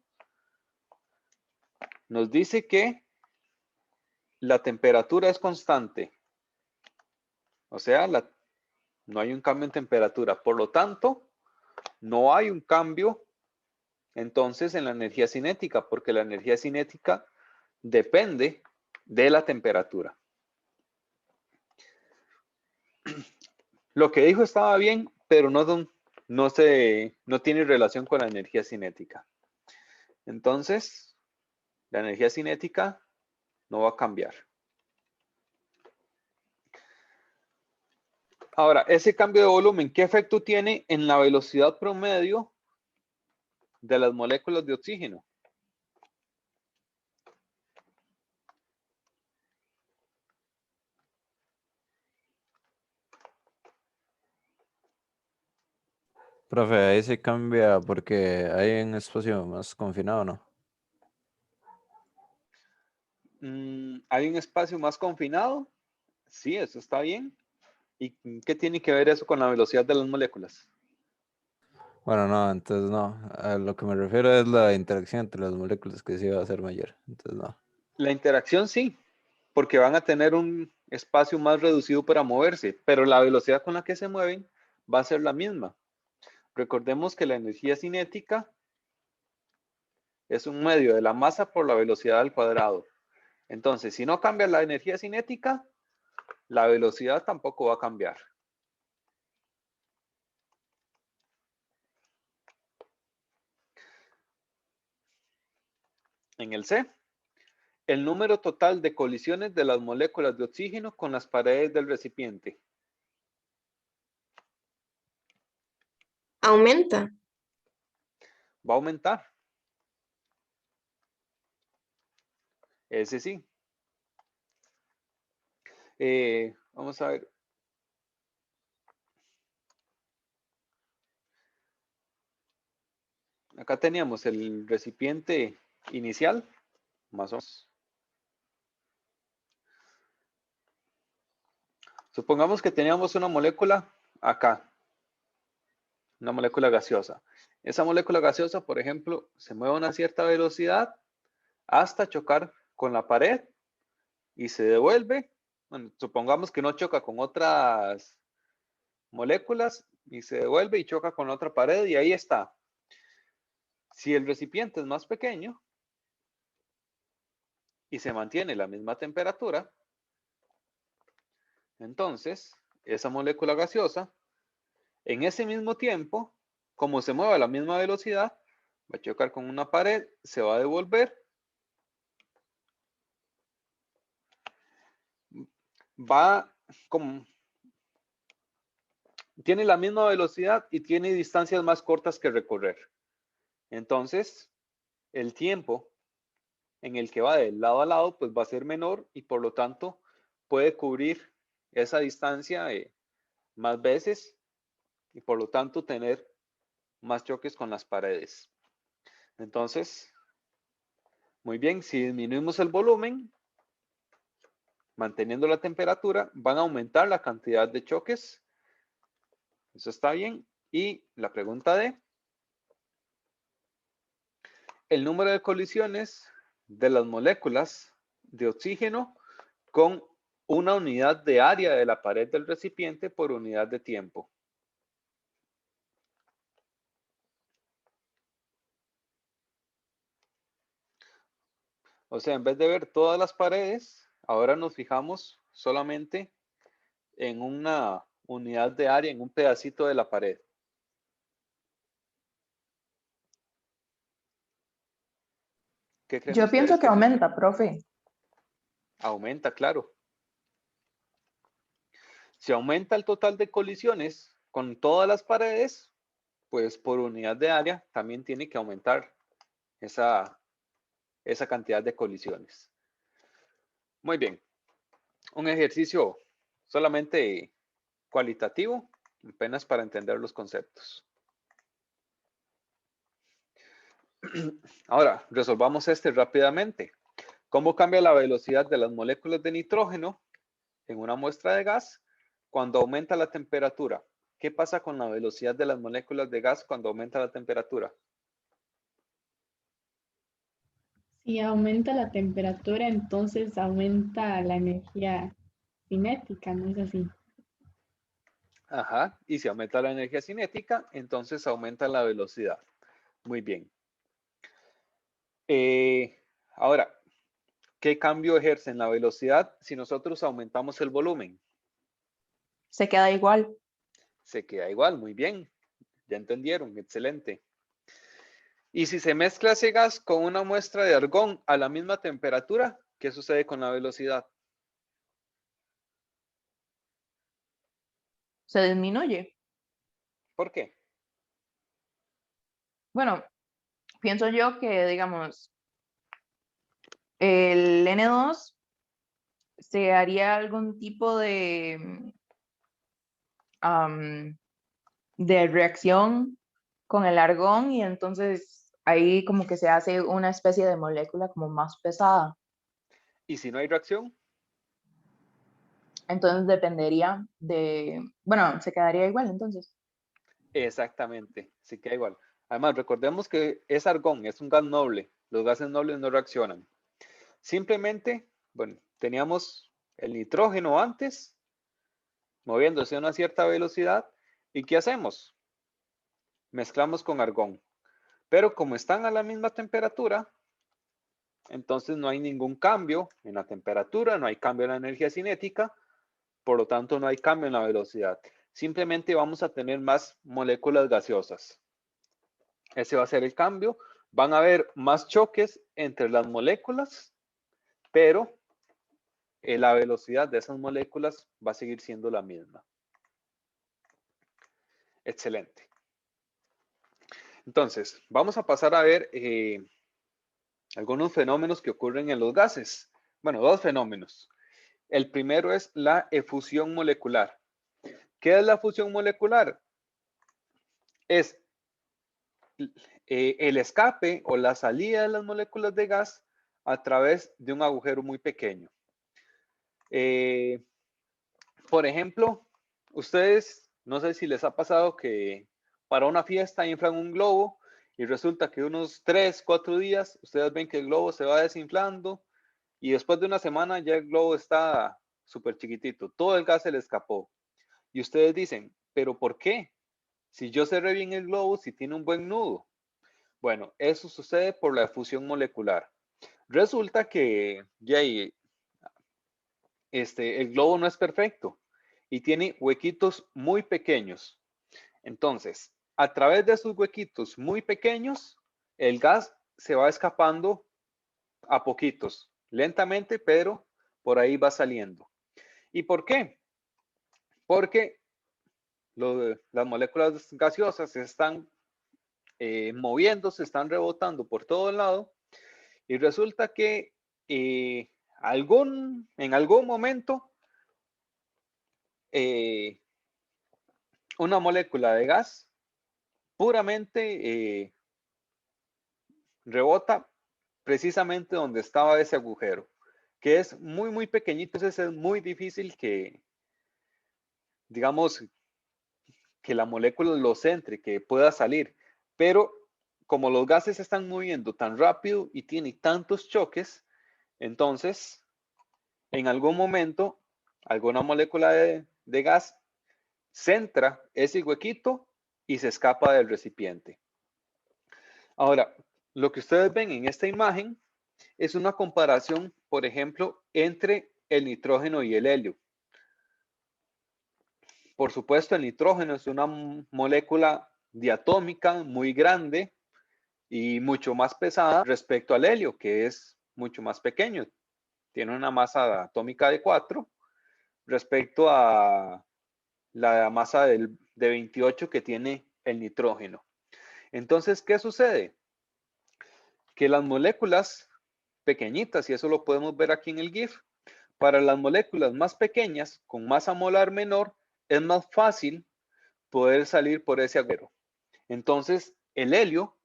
nos dice que la temperatura es constante. O sea, no hay un cambio en temperatura. Por lo tanto, no hay un cambio entonces en la energía cinética, porque la energía cinética depende de la temperatura. Lo que dijo estaba bien, pero no tiene relación con la energía cinética. Entonces, la energía cinética no va a cambiar. Ahora, ese cambio de volumen, ¿qué efecto tiene en la velocidad promedio de las moléculas de oxígeno? Profe, ahí se cambia porque hay un espacio más confinado, ¿no? ¿Hay un espacio más confinado? Sí, eso está bien. ¿Y qué tiene que ver eso con la velocidad de las moléculas? Bueno, no, entonces no. A lo que me refiero es la interacción entre las moléculas que sí va a ser mayor. Entonces no. La interacción sí, porque van a tener un espacio más reducido para moverse, pero la velocidad con la que se mueven va a ser la misma. Recordemos que la energía cinética es un medio de la masa por la velocidad al cuadrado. Entonces, si no cambia la energía cinética, la velocidad tampoco va a cambiar. En el C, el número total de colisiones de las moléculas de oxígeno con las paredes del recipiente. Aumenta. Va a aumentar. Ese sí. Vamos a ver. Acá teníamos el recipiente inicial, más o menos. Supongamos que teníamos una molécula acá, una molécula gaseosa. Esa molécula gaseosa, por ejemplo, se mueve a una cierta velocidad hasta chocar con la pared y se devuelve. Bueno, supongamos que no choca con otras moléculas y se devuelve y choca con otra pared y ahí está. Si el recipiente es más pequeño y se mantiene la misma temperatura, entonces esa molécula gaseosa, en ese mismo tiempo, como se mueve a la misma velocidad, va a chocar con una pared, se va a devolver, tiene la misma velocidad y tiene distancias más cortas que recorrer. Entonces, el tiempo en el que va de lado a lado, pues va a ser menor y por lo tanto puede cubrir esa distancia más veces y por lo tanto tener más choques con las paredes. Entonces, muy bien, si disminuimos el volumen, manteniendo la temperatura, van a aumentar la cantidad de choques. Eso está bien. Y la pregunta D, el número de colisiones de las moléculas de oxígeno con una unidad de área de la pared del recipiente por unidad de tiempo. O sea, en vez de ver todas las paredes, ahora nos fijamos solamente en una unidad de área, en un pedacito de la pared. ¿Qué creen Yo pienso ustedes que que pasa? aumenta, profe. Aumenta, claro. Si aumenta el total de colisiones con todas las paredes, pues por unidad de área también tiene que aumentar esa cantidad de colisiones. Muy bien. Un ejercicio solamente cualitativo, apenas para entender los conceptos. Ahora, resolvamos este rápidamente. ¿Cómo cambia la velocidad de las moléculas de nitrógeno en una muestra de gas cuando aumenta la temperatura? ¿Qué pasa con la velocidad de las moléculas de gas cuando aumenta la temperatura? Si aumenta la temperatura, entonces aumenta la energía cinética, ¿no es así? Ajá, y si aumenta la energía cinética, entonces aumenta la velocidad. Muy bien. Ahora, ¿qué cambio ejerce en la velocidad si nosotros aumentamos el volumen? Se queda igual. Se queda igual, muy bien. Ya entendieron, excelente. Y si se mezcla ese gas con una muestra de argón a la misma temperatura, ¿qué sucede con la velocidad? Se disminuye. ¿Por qué? Bueno, pienso yo que, digamos, el N2 se haría algún tipo de reacción con el argón y entonces ahí como que se hace una especie de molécula como más pesada. ¿Y si no hay reacción? Entonces dependería bueno, se quedaría igual entonces. Exactamente, sí queda igual. Además, recordemos que es argón, es un gas noble. Los gases nobles no reaccionan. Simplemente, bueno, teníamos el nitrógeno antes, moviéndose a una cierta velocidad. ¿Y qué hacemos? Mezclamos con argón. Pero como están a la misma temperatura, entonces no hay ningún cambio en la temperatura, no hay cambio en la energía cinética, por lo tanto no hay cambio en la velocidad. Simplemente vamos a tener más moléculas gaseosas. Ese va a ser el cambio. Van a haber más choques entre las moléculas, pero la velocidad de esas moléculas va a seguir siendo la misma. Excelente. Entonces, vamos a pasar a ver algunos fenómenos que ocurren en los gases. Bueno, dos fenómenos. El primero es la efusión molecular. ¿Qué es la fusión molecular? Es el escape o la salida de las moléculas de gas a través de un agujero muy pequeño. Por ejemplo, ustedes, no sé si les ha pasado que para una fiesta inflan un globo y resulta que unos 3, 4 días ustedes ven que el globo se va desinflando y después de una semana ya el globo está súper chiquitito, todo el gas se le escapó. Y ustedes dicen, ¿pero por qué? Si yo cerré bien el globo, si tiene un buen nudo. Bueno, eso sucede por la efusión molecular. Resulta que el globo no es perfecto y tiene huequitos muy pequeños. Entonces, a través de esos huequitos muy pequeños, el gas se va escapando a poquitos, lentamente, pero por ahí va saliendo. ¿Y por qué? Porque las moléculas gaseosas se están moviendo, se están rebotando por todo lado y resulta que en algún momento una molécula de gas puramente rebota precisamente donde estaba ese agujero, que es muy, muy pequeñito, entonces es muy difícil que, digamos, que la molécula lo centre, que pueda salir. Pero como los gases se están moviendo tan rápido y tiene tantos choques, entonces en algún momento alguna molécula de gas centra ese huequito y se escapa del recipiente. Ahora, lo que ustedes ven en esta imagen es una comparación, por ejemplo, entre el nitrógeno y el helio. Por supuesto, el nitrógeno es una molécula diatómica muy grande y mucho más pesada respecto al helio, que es mucho más pequeño. Tiene una masa atómica de 4 respecto a la masa de 28 que tiene el nitrógeno. Entonces, ¿qué sucede? Que las moléculas pequeñitas, y eso lo podemos ver aquí en el GIF, para las moléculas más pequeñas, con masa molar menor, es más fácil poder salir por ese agujero. Entonces, el helio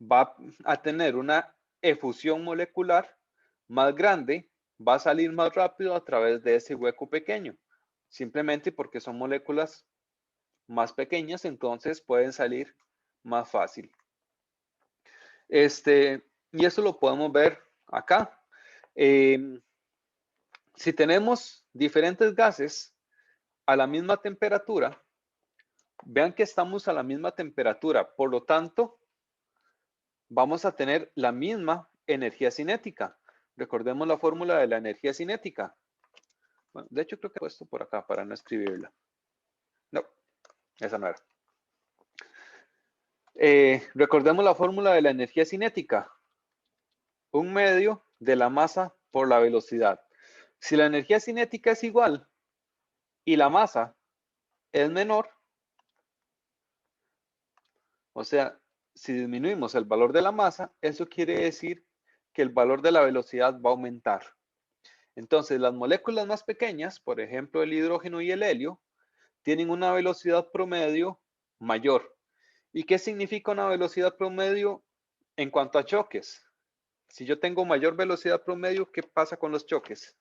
va a tener una efusión molecular más grande, va a salir más rápido a través de ese hueco pequeño, simplemente porque son moléculas más pequeñas, entonces pueden salir más fácil. Y eso lo podemos ver acá. Si tenemos diferentes gases a la misma temperatura, vean que estamos a la misma temperatura, por lo tanto, vamos a tener la misma energía cinética. Recordemos la fórmula de la energía cinética. Bueno, de hecho, creo que he puesto por acá para no escribirla. No, esa no era. Recordemos la fórmula de la energía cinética. Un medio de la masa por la velocidad. Si la energía cinética es igual y la masa es menor, o sea, si disminuimos el valor de la masa, eso quiere decir que el valor de la velocidad va a aumentar. Entonces, las moléculas más pequeñas, por ejemplo, el hidrógeno y el helio, tienen una velocidad promedio mayor. ¿Y qué significa una velocidad promedio en cuanto a choques? Si yo tengo mayor velocidad promedio, ¿qué pasa con los choques?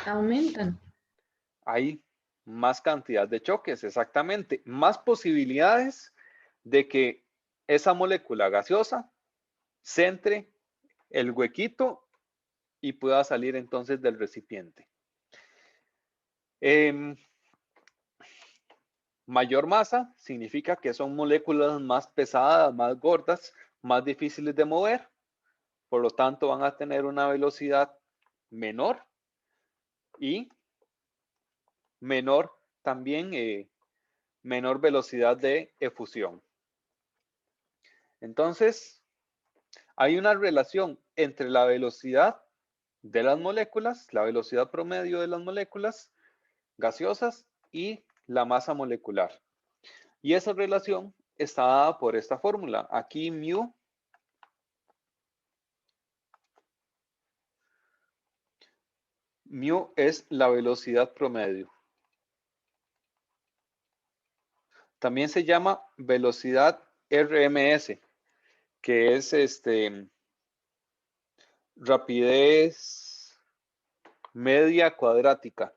Aumentan. Hay más cantidad de choques, exactamente. Más posibilidades de que esa molécula gaseosa centre el huequito y pueda salir entonces del recipiente. Mayor masa significa que son moléculas más pesadas, más gordas, más difíciles de mover. Por lo tanto, van a tener una velocidad menor y menor también, menor velocidad de efusión. Entonces, hay una relación entre la velocidad de las moléculas, la velocidad promedio de las moléculas gaseosas y la masa molecular. Y esa relación está dada por esta fórmula. Aquí mu es la velocidad promedio. También se llama velocidad RMS, que es rapidez media cuadrática,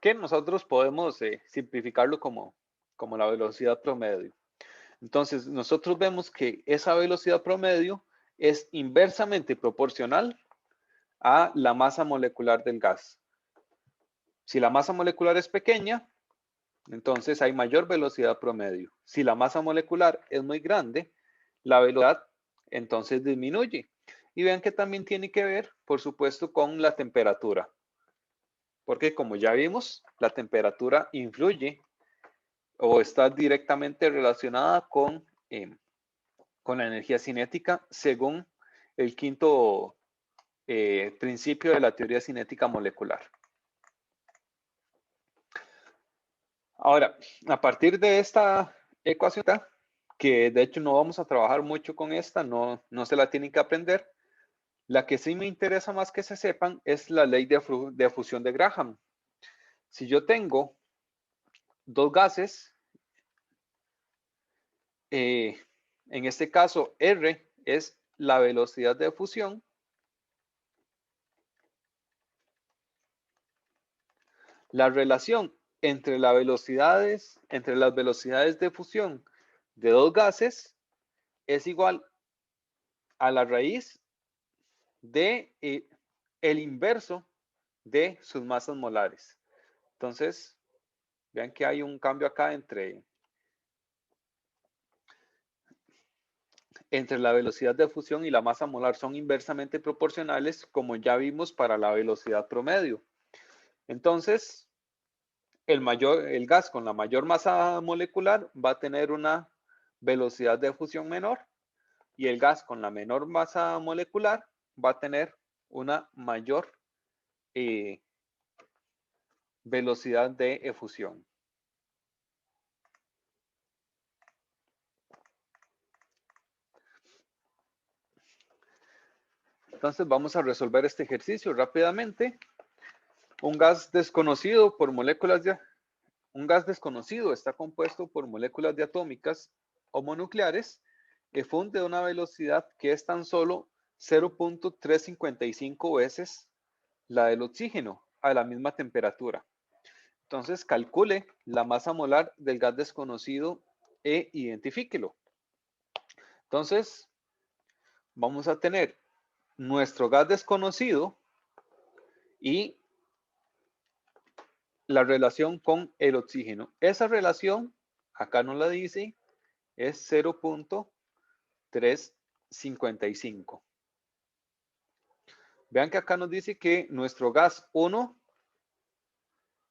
que nosotros podemos simplificarlo como la velocidad promedio. Entonces, nosotros vemos que esa velocidad promedio es inversamente proporcional a la masa molecular del gas. Si la masa molecular es pequeña, entonces hay mayor velocidad promedio. Si la masa molecular es muy grande, la velocidad entonces disminuye. Y vean que también tiene que ver, por supuesto, con la temperatura. Porque como ya vimos, la temperatura influye o está directamente relacionada con la energía cinética según el quinto principio de la teoría cinética molecular. Ahora, a partir de esta ecuación, que de hecho no vamos a trabajar mucho con esta, no se la tienen que aprender, la que sí me interesa más que se sepan es la ley de fusión de Graham. Si yo tengo dos gases, en este caso R es la velocidad de fusión, la relación entre las velocidades de fusión de dos gases es igual a la raíz de el inverso de sus masas molares. Entonces, vean que hay un cambio acá entre la velocidad de fusión y la masa molar. Son inversamente proporcionales, como ya vimos para la velocidad promedio. Entonces, el gas con la mayor masa molecular va a tener una velocidad de fusión menor y el gas con la menor masa molecular va a tener una mayor velocidad de efusión. Entonces vamos a resolver este ejercicio rápidamente. Un gas desconocido está compuesto por moléculas diatómicas homonucleares que funde una velocidad que es tan solo 0.355 veces la del oxígeno a la misma temperatura. Entonces calcule la masa molar del gas desconocido e identifíquelo. Entonces vamos a tener nuestro gas desconocido y la relación con el oxígeno. Esa relación, acá nos la dice, es 0.355. Vean que acá nos dice que nuestro gas 1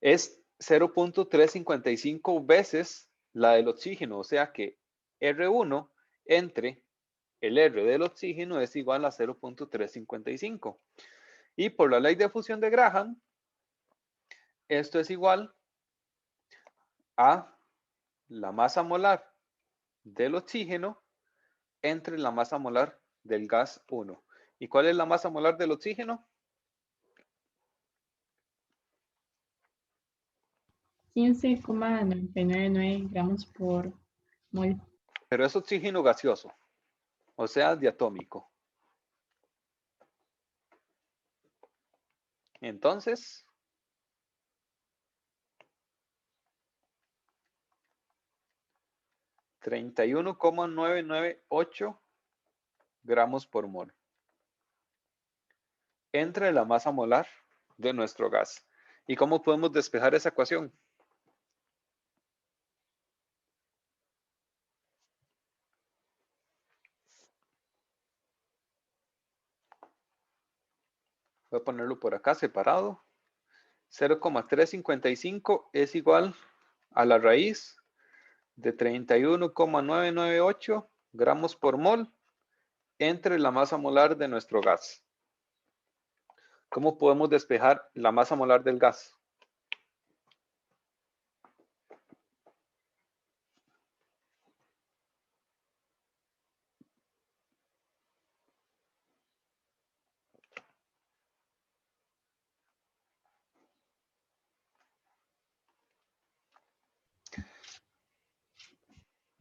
es 0.355 veces la del oxígeno, o sea que R1 entre el R del oxígeno es igual a 0.355. Y por la ley de fusión de Graham, esto es igual a la masa molar del oxígeno entre la masa molar del gas 1. ¿Y cuál es la masa molar del oxígeno? 15,999 gramos por mol. Pero es oxígeno gaseoso, o sea, diatómico. Entonces, $31,998 gramos por mol entre la masa molar de nuestro gas. ¿Y cómo podemos despejar esa ecuación? Voy a ponerlo por acá separado. 0,355 es igual a la raíz de 31,998 gramos por mol entre la masa molar de nuestro gas. ¿Cómo podemos despejar la masa molar del gas?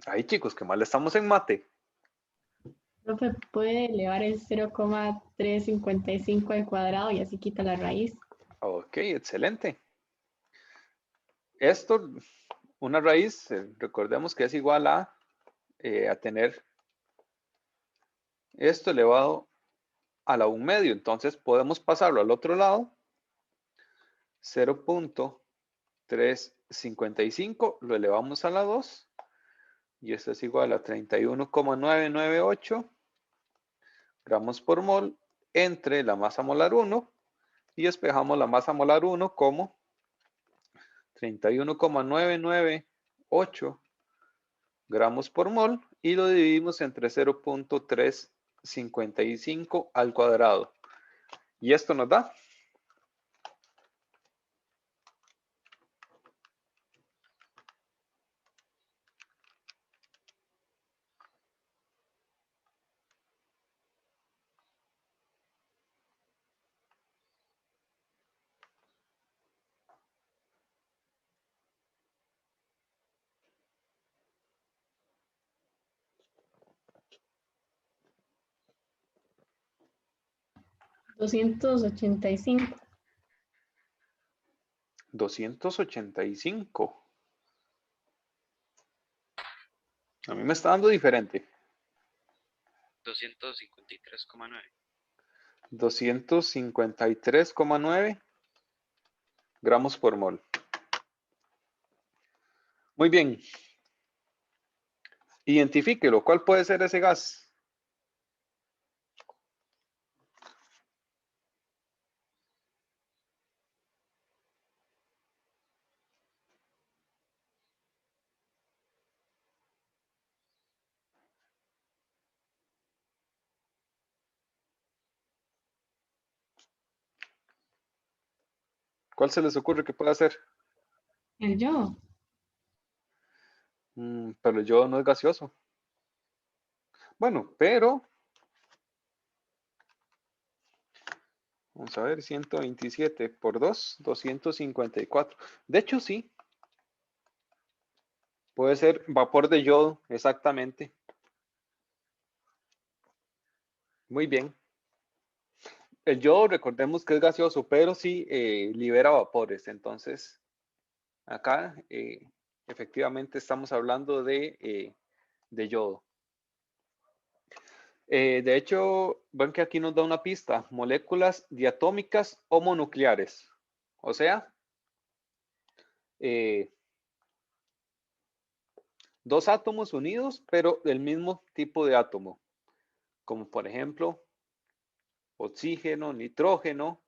Ay, chicos, qué mal estamos en mate. Profe, puede elevar el 0,355 al cuadrado y así quita la raíz. Ok, excelente. Esto, una raíz, recordemos que es igual a tener esto elevado a la 1/2. Entonces podemos pasarlo al otro lado. 0,355 lo elevamos a la 2. Y esto es igual a 31,998 gramos por mol entre la masa molar 1. Y despejamos la masa molar 1 como 31,998 gramos por mol y lo dividimos entre 0,355 al cuadrado. Y esto nos da 285. 285. A mí me está dando diferente. 253,9. 253,9 gramos por mol. Muy bien. Identifíquelo. ¿Cuál puede ser ese gas? ¿Cuál se les ocurre que pueda ser? El yodo. Pero el yodo no es gaseoso. Bueno, pero vamos a ver, 127 por 2, 254. De hecho, sí. Puede ser vapor de yodo, exactamente. Muy bien. El yodo, recordemos que es gaseoso, pero sí libera vapores. Entonces, acá efectivamente estamos hablando de yodo. De hecho, ven que aquí nos da una pista. Moléculas diatómicas homonucleares. O sea, dos átomos unidos, pero del mismo tipo de átomo. Como por ejemplo, oxígeno, nitrógeno,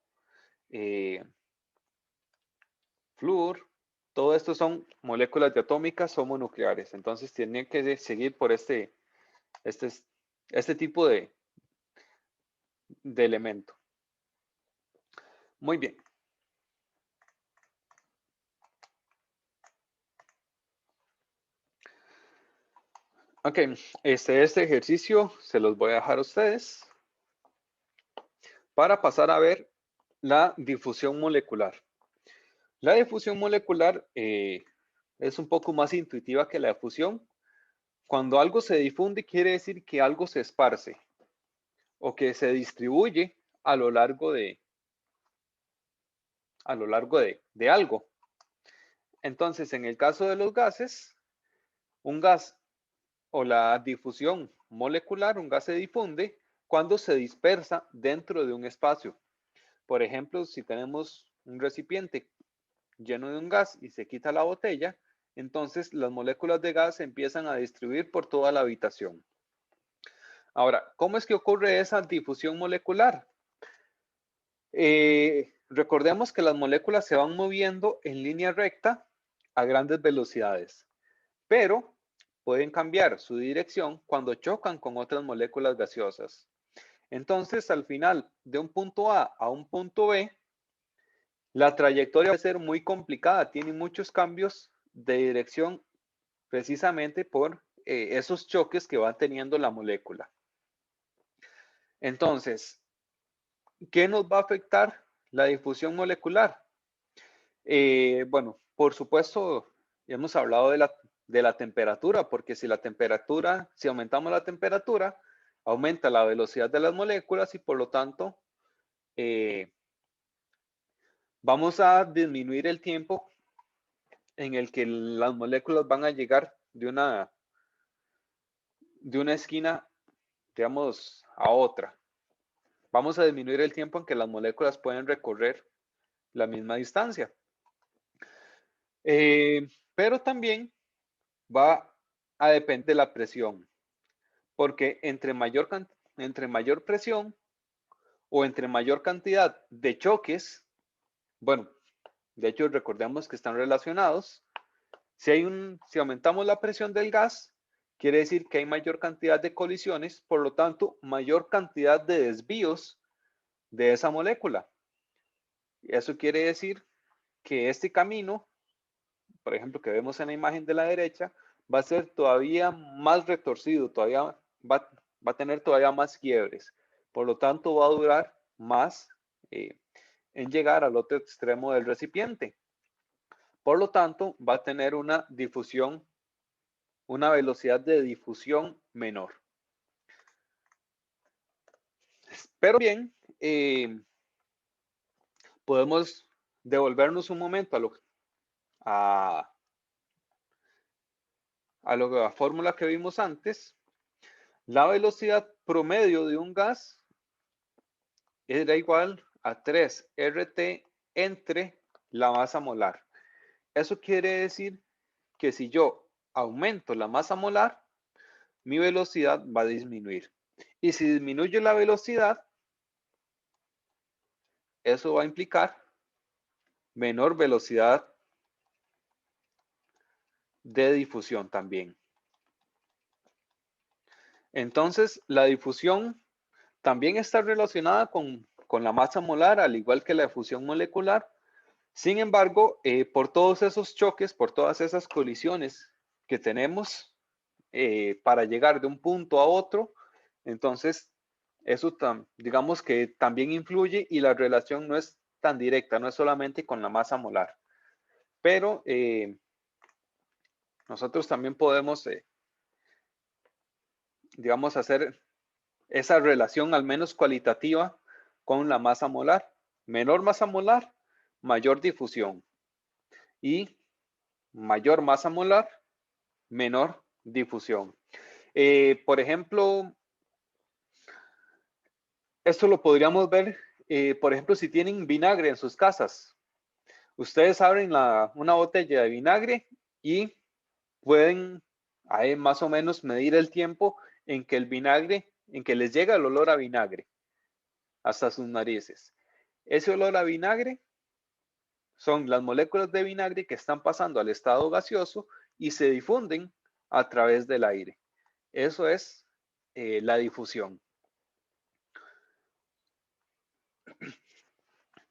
flúor. Todo esto son moléculas diatómicas homonucleares. Entonces tienen que seguir por este tipo de elemento. Muy bien. Ok, este ejercicio se los voy a dejar a ustedes para pasar a ver la difusión molecular. La difusión molecular es un poco más intuitiva que la difusión. Cuando algo se difunde, quiere decir que algo se esparce o que se distribuye a lo largo de a lo largo de algo. Entonces, en el caso de los gases, un gas o la difusión molecular, un gas se difunde cuando se dispersa dentro de un espacio. Por ejemplo, si tenemos un recipiente lleno de un gas y se quita la botella, entonces las moléculas de gas se empiezan a distribuir por toda la habitación. Ahora, ¿cómo es que ocurre esa difusión molecular? Recordemos que las moléculas se van moviendo en línea recta a grandes velocidades, pero pueden cambiar su dirección cuando chocan con otras moléculas gaseosas. Entonces, al final de un punto A a un punto B, la trayectoria va a ser muy complicada, tiene muchos cambios de dirección precisamente por esos choques que va teniendo la molécula. Entonces, ¿qué nos va a afectar la difusión molecular? Bueno, por supuesto, hemos hablado de la temperatura, porque si aumentamos la temperatura, aumenta la velocidad de las moléculas y por lo tanto vamos a disminuir el tiempo en el que las moléculas van a llegar de una esquina, digamos, a otra. Vamos a disminuir el tiempo en que las moléculas pueden recorrer la misma distancia. Pero también va a depender de la presión, porque entre mayor presión o entre mayor cantidad de choques, bueno, de hecho recordemos que están relacionados. Si aumentamos la presión del gas, quiere decir que hay mayor cantidad de colisiones, por lo tanto, mayor cantidad de desvíos de esa molécula. Eso quiere decir que este camino, por ejemplo, que vemos en la imagen de la derecha, va a ser todavía más retorcido, todavía va a tener todavía más quiebres. Por lo tanto, va a durar más en llegar al otro extremo del recipiente. Por lo tanto, va a tener una velocidad de difusión menor. Pero bien, podemos devolvernos un momento a la fórmula que vimos antes. La velocidad promedio de un gas era igual a 3RT entre la masa molar. Eso quiere decir que si yo aumento la masa molar, mi velocidad va a disminuir. Y si disminuyo la velocidad, eso va a implicar menor velocidad de difusión también. Entonces, la difusión también está relacionada con la masa molar, al igual que la difusión molecular. Sin embargo, por todos esos choques, por todas esas colisiones que tenemos para llegar de un punto a otro, entonces eso digamos que también influye y la relación no es tan directa, no es solamente con la masa molar. Pero nosotros también podemos, digamos, hacer esa relación al menos cualitativa con la masa molar. Menor masa molar, mayor difusión. Y mayor masa molar, menor difusión. Por ejemplo, esto lo podríamos ver, por ejemplo, si tienen vinagre en sus casas. Ustedes abren una botella de vinagre y pueden ahí más o menos medir el tiempo en que les llega el olor a vinagre hasta sus narices. Ese olor a vinagre son las moléculas de vinagre que están pasando al estado gaseoso y se difunden a través del aire. Eso es la difusión.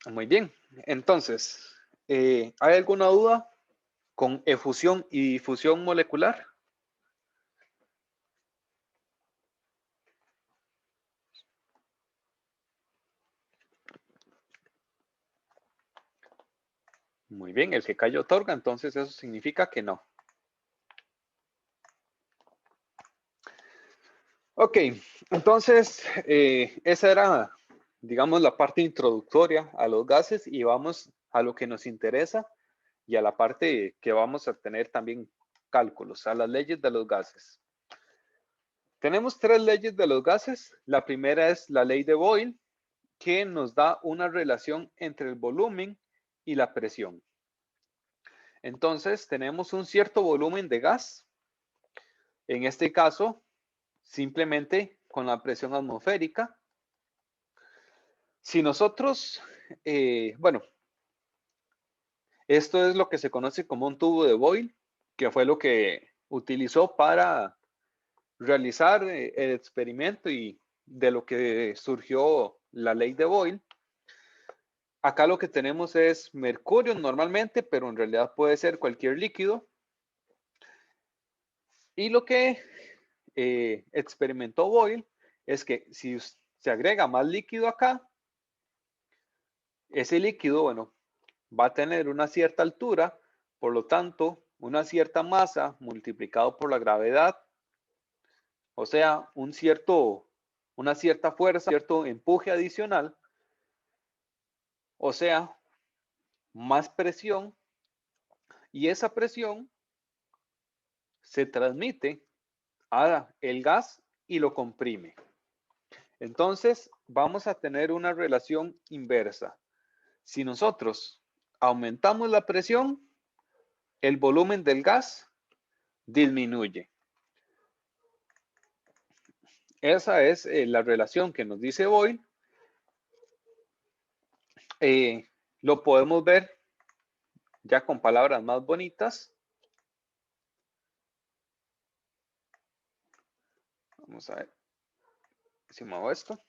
Muy bien, entonces, ¿hay alguna duda con efusión y difusión molecular? Muy bien, el que calla otorga, entonces eso significa que no. Ok, entonces esa era, digamos, la parte introductoria a los gases y vamos a lo que nos interesa y a la parte que vamos a tener también cálculos, a las leyes de los gases. Tenemos 3 leyes de los gases. La primera es la ley de Boyle, que nos da una relación entre el volumen y la presión. Entonces, tenemos un cierto volumen de gas. En este caso, simplemente con la presión atmosférica. Si nosotros, bueno, esto es lo que se conoce como un tubo de Boyle, que fue lo que utilizó para realizar el experimento y de lo que surgió la ley de Boyle. Acá lo que tenemos es mercurio normalmente, pero en realidad puede ser cualquier líquido. Y lo que experimentó Boyle es que si se agrega más líquido acá, ese líquido, bueno, va a tener una cierta altura, por lo tanto, una cierta masa multiplicado por la gravedad, o sea, una cierta fuerza, cierto empuje adicional, o sea, más presión, y esa presión se transmite a el gas y lo comprime. Entonces, vamos a tener una relación inversa. Si nosotros aumentamos la presión, el volumen del gas disminuye. Esa es la relación que nos dice Boyle. Lo podemos ver ya con palabras más bonitas. Vamos a ver si muevo esto.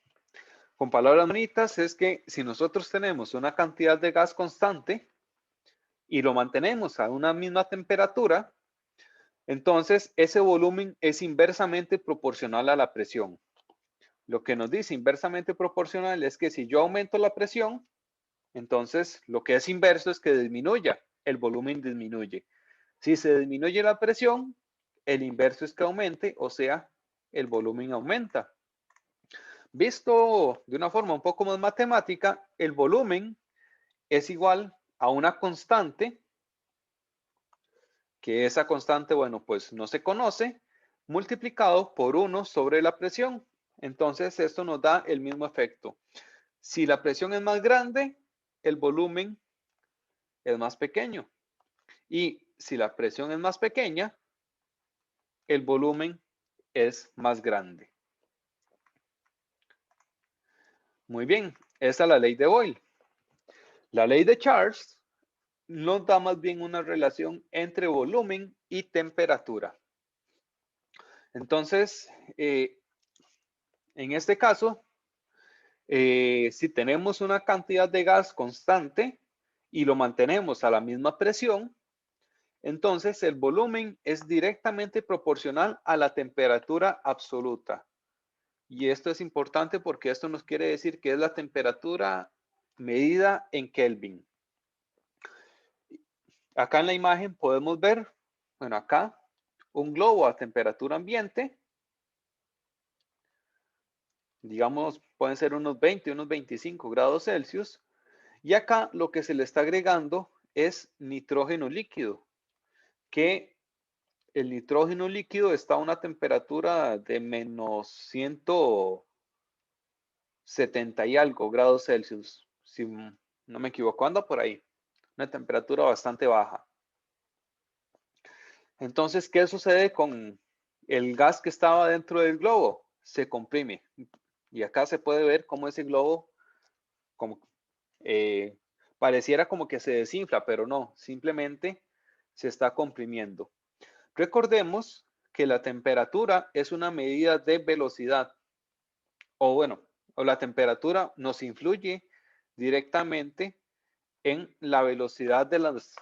Con palabras bonitas es que si nosotros tenemos una cantidad de gas constante y lo mantenemos a una misma temperatura, entonces ese volumen es inversamente proporcional a la presión. Lo que nos dice inversamente proporcional es que si yo aumento la presión, entonces lo que es inverso es que disminuya, el volumen disminuye. Si se disminuye la presión, el inverso es que aumente, o sea, el volumen aumenta. Visto de una forma un poco más matemática, el volumen es igual a una constante, que esa constante, bueno, pues no se conoce, multiplicado por 1 sobre la presión. Entonces, esto nos da el mismo efecto. Si la presión es más grande, el volumen es más pequeño. Y si la presión es más pequeña, el volumen es más grande. Muy bien, esa es la ley de Boyle. La ley de Charles nos da más bien una relación entre volumen y temperatura. Entonces, en este caso, si tenemos una cantidad de gas constante y lo mantenemos a la misma presión, entonces el volumen es directamente proporcional a la temperatura absoluta. Y esto es importante porque esto nos quiere decir que es la temperatura medida en Kelvin. Acá en la imagen podemos ver, bueno, acá un globo a temperatura ambiente. Digamos, pueden ser unos 20, unos 25 grados Celsius. Y acá lo que se le está agregando es nitrógeno líquido, que el nitrógeno líquido está a una temperatura de menos 170 y algo grados Celsius. Si no me equivoco, anda por ahí. Una temperatura bastante baja. Entonces, ¿qué sucede con el gas que estaba dentro del globo? Se comprime. Y acá se puede ver cómo ese globo como, pareciera como que se desinfla, pero no, simplemente se está comprimiendo. Recordemos que la temperatura es una medida de velocidad. O bueno, o la temperatura nos influye directamente en la velocidad de las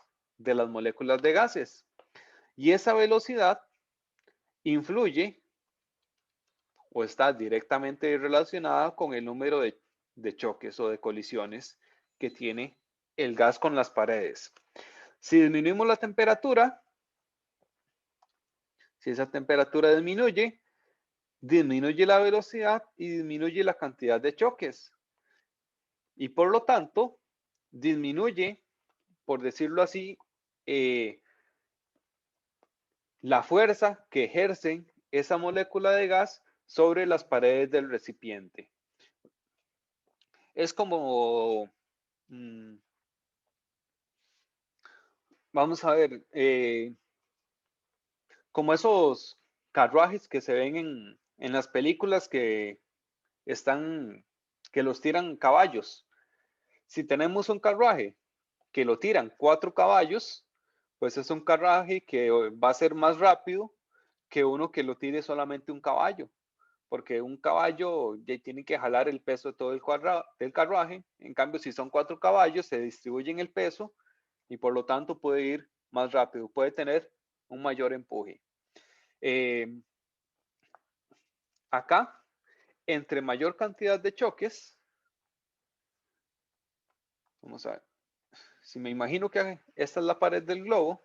moléculas de gases. Y esa velocidad influye o está directamente relacionada con el número de choques o de colisiones que tiene el gas con las paredes. Si disminuimos la temperatura, si esa temperatura disminuye, disminuye la velocidad y disminuye la cantidad de choques. Y por lo tanto, disminuye por decirlo así, la fuerza que ejerce esa molécula de gas sobre las paredes del recipiente. Es como, vamos a ver, como esos carruajes que se ven en las películas que los tiran caballos. Si tenemos un carruaje que lo tiran 4 caballos, pues es un carruaje que va a ser más rápido que uno que lo tire solamente un caballo, porque un caballo ya tiene que jalar el peso de todo del carruaje. En cambio, si son 4 caballos, se distribuyen el peso y por lo tanto puede ir más rápido, puede tener un mayor empuje. Acá, entre mayor cantidad de choques, vamos a ver, si me imagino que esta es la pared del globo,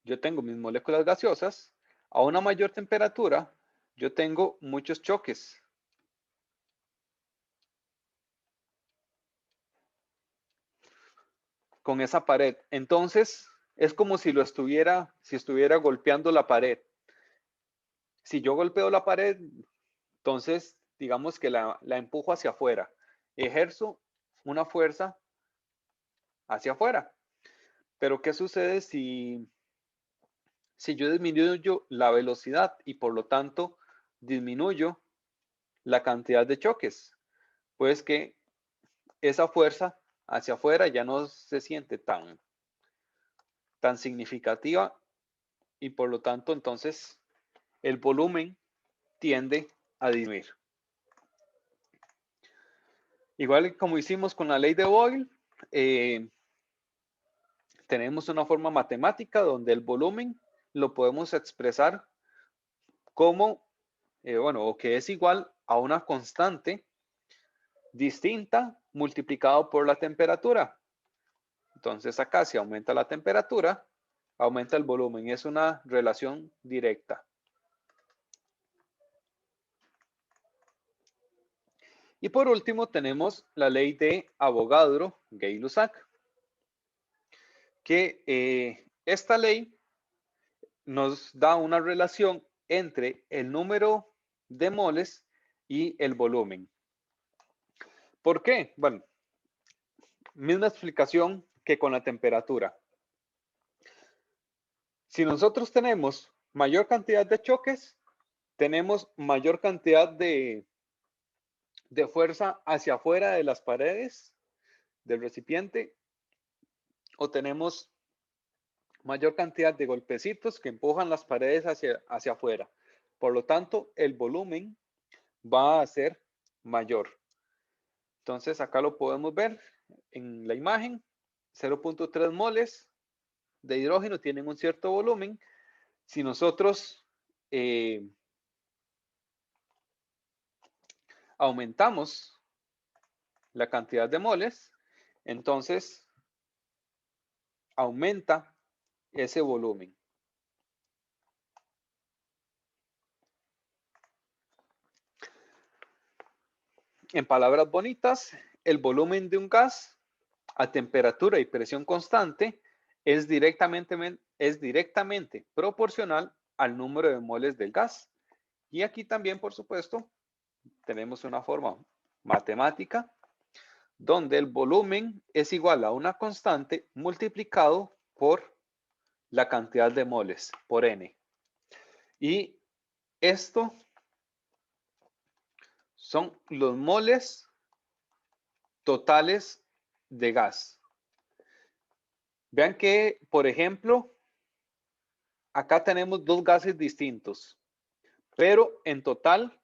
yo tengo mis moléculas gaseosas, a una mayor temperatura, yo tengo muchos choques. Con esa pared. Entonces, es como si estuviera golpeando la pared. Si yo golpeo la pared, entonces digamos que la empujo hacia afuera. Ejerzo una fuerza hacia afuera. Pero ¿qué sucede si yo disminuyo la velocidad y por lo tanto disminuyo la cantidad de choques? Pues que esa fuerza hacia afuera ya no se siente tan significativa y por lo tanto entonces el volumen tiende a disminuir. Igual como hicimos con la ley de Boyle, tenemos una forma matemática donde el volumen lo podemos expresar como, o que es igual a una constante distinta multiplicado por la temperatura. Entonces acá si aumenta la temperatura, aumenta el volumen. Es una relación directa. Y por último tenemos la ley de Avogadro-Gay-Lussac, que esta ley nos da una relación entre el número de moles y el volumen. ¿Por qué? Bueno, misma explicación que con la temperatura. Si nosotros tenemos mayor cantidad de choques, tenemos mayor cantidad de fuerza hacia afuera de las paredes del recipiente, o tenemos mayor cantidad de golpecitos que empujan las paredes hacia afuera. Por lo tanto, el volumen va a ser mayor. Entonces, acá lo podemos ver en la imagen. 0.3 moles de hidrógeno tienen un cierto volumen. Si nosotros aumentamos la cantidad de moles, entonces aumenta ese volumen. En palabras bonitas, el volumen de un gas a temperatura y presión constante es directamente proporcional al número de moles del gas. Y aquí también, por supuesto, tenemos una forma matemática donde el volumen es igual a una constante multiplicado por la cantidad de moles, por N. Y esto son los moles totales de gas. Vean que, por ejemplo, acá tenemos dos gases distintos, pero en total,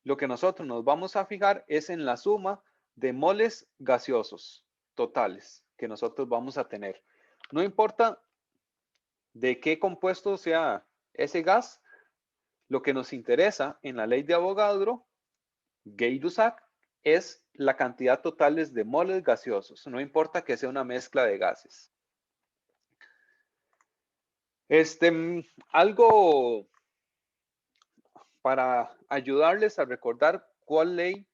lo que nosotros nos vamos a fijar es en la suma de moles gaseosos totales que nosotros vamos a tener. No importa de qué compuesto sea ese gas, lo que nos interesa en la ley de Avogadro, Gay-Lussac, es la cantidad total de moles gaseosos. No importa que sea una mezcla de gases. Algo para ayudarles a recordar cuál ley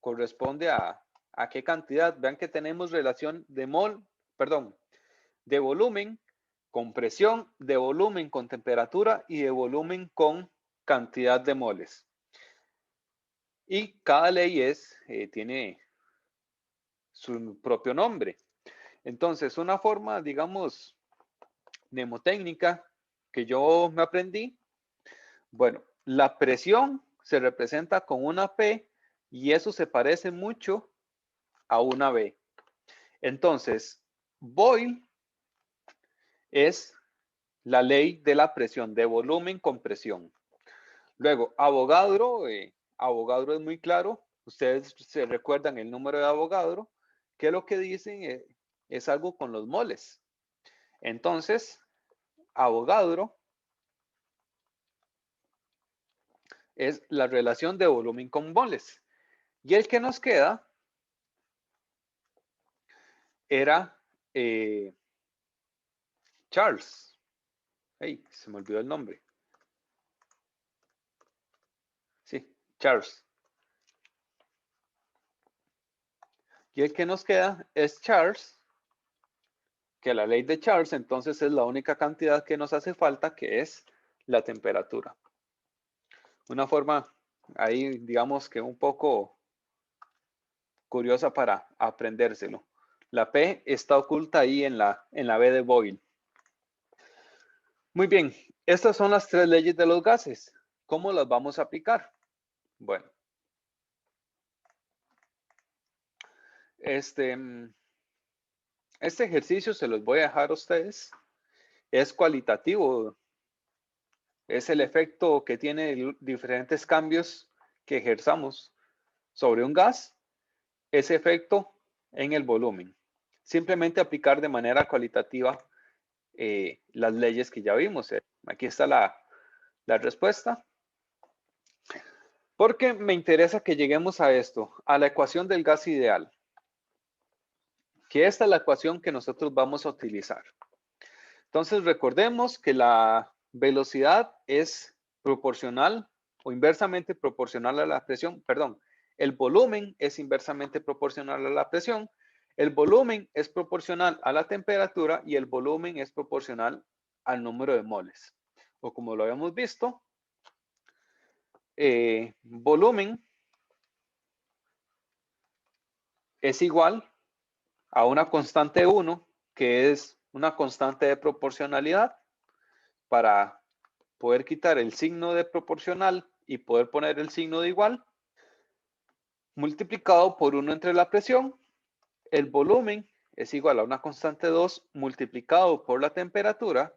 corresponde a ¿A qué cantidad? Vean que tenemos relación de de volumen con presión, de volumen con temperatura y de volumen con cantidad de moles. Y cada ley tiene su propio nombre. Entonces, una forma, digamos, mnemotécnica que yo me aprendí, bueno, la presión se representa con una P y eso se parece mucho a una B. Entonces, Boyle es la ley de la presión, de volumen con presión. Luego, Avogadro, Avogadro es muy claro. Ustedes se recuerdan el número de Avogadro, que lo que dicen es algo con los moles. Entonces, Avogadro es la relación de volumen con moles. Y el que nos queda era Charles. Hey, se me olvidó el nombre. Sí, Charles. Y el que nos queda es Charles, que la ley de Charles entonces es la única cantidad que nos hace falta, que es la temperatura. Una forma ahí, digamos que un poco curiosa para aprendérselo. La P está oculta ahí en la B de Boyle. Muy bien, estas son las tres leyes de los gases. ¿Cómo las vamos a aplicar? Bueno, este ejercicio se los voy a dejar a ustedes. Es cualitativo. Es el efecto que tiene diferentes cambios que ejerzamos sobre un gas. Ese efecto en el volumen. Simplemente aplicar de manera cualitativa las leyes que ya vimos. Aquí está la respuesta. Porque me interesa que lleguemos a esto, a la ecuación del gas ideal. Que esta es la ecuación que nosotros vamos a utilizar. Entonces recordemos que la velocidad es proporcional o inversamente proporcional a la presión. Perdón, el volumen es inversamente proporcional a la presión. El volumen es proporcional a la temperatura y el volumen es proporcional al número de moles. O como lo habíamos visto, volumen es igual a una constante 1, que es una constante de proporcionalidad. Para poder quitar el signo de proporcional y poder poner el signo de igual, multiplicado por 1 entre la presión. El volumen es igual a una constante 2 multiplicado por la temperatura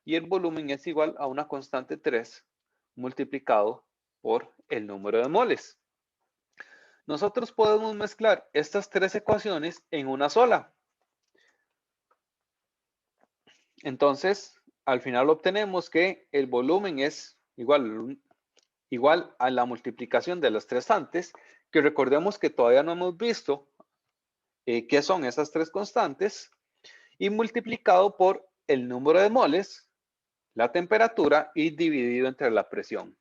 y el volumen es igual a una constante 3 multiplicado por el número de moles. Nosotros podemos mezclar estas tres ecuaciones en una sola. Entonces, al final obtenemos que el volumen es igual a la multiplicación de las tres antes, que recordemos que todavía no hemos visto qué son esas tres constantes, y multiplicado por el número de moles, la temperatura y dividido entre la presión.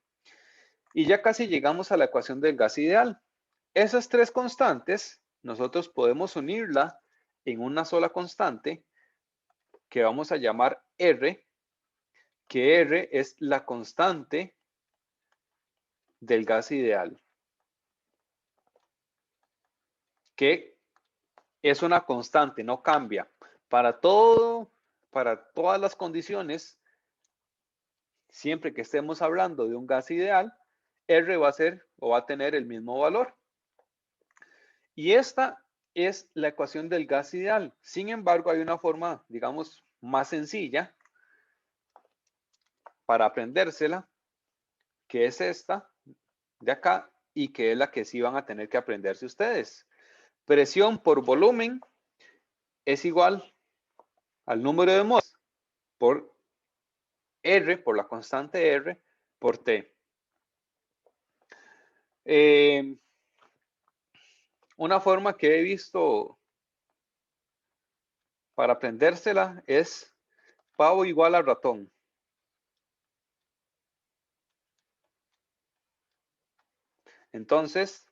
Y ya casi llegamos a la ecuación del gas ideal. Esas tres constantes nosotros podemos unirla en una sola constante que vamos a llamar R, que R es la constante del gas ideal, que es una constante, no cambia. Para todas las condiciones, siempre que estemos hablando de un gas ideal, R va a ser o va a tener el mismo valor. Y esta es la ecuación del gas ideal. Sin embargo, hay una forma, digamos, más sencilla para aprendérsela, que es esta de acá y que es la que sí van a tener que aprenderse ustedes. Presión por volumen es igual al número de moles por R, por la constante R, por T. Una forma que he visto para aprendérsela es pavo igual a ratón. Entonces,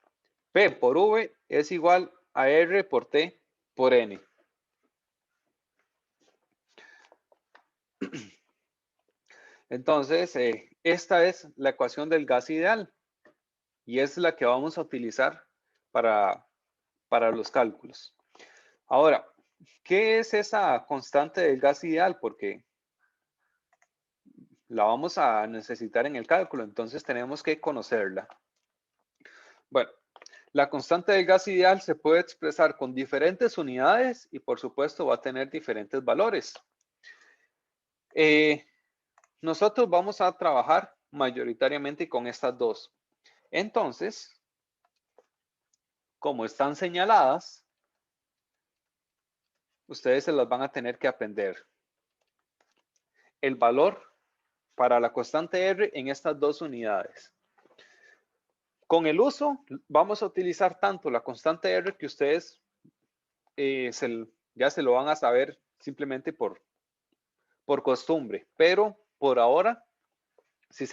P por V es igual a R por T por N. Entonces, esta es la ecuación del gas ideal y es la que vamos a utilizar para los cálculos. Ahora, ¿qué es esa constante del gas ideal? Porque la vamos a necesitar en el cálculo, entonces tenemos que conocerla. Bueno, la constante del gas ideal se puede expresar con diferentes unidades y por supuesto va a tener diferentes valores. Nosotros vamos a trabajar mayoritariamente con estas dos. Entonces, como están señaladas, ustedes se las van a tener que aprender. El valor para la constante R en estas dos unidades. Con el uso, vamos a utilizar tanto la constante R que ustedes ya se lo van a saber simplemente por costumbre, pero por ahora sí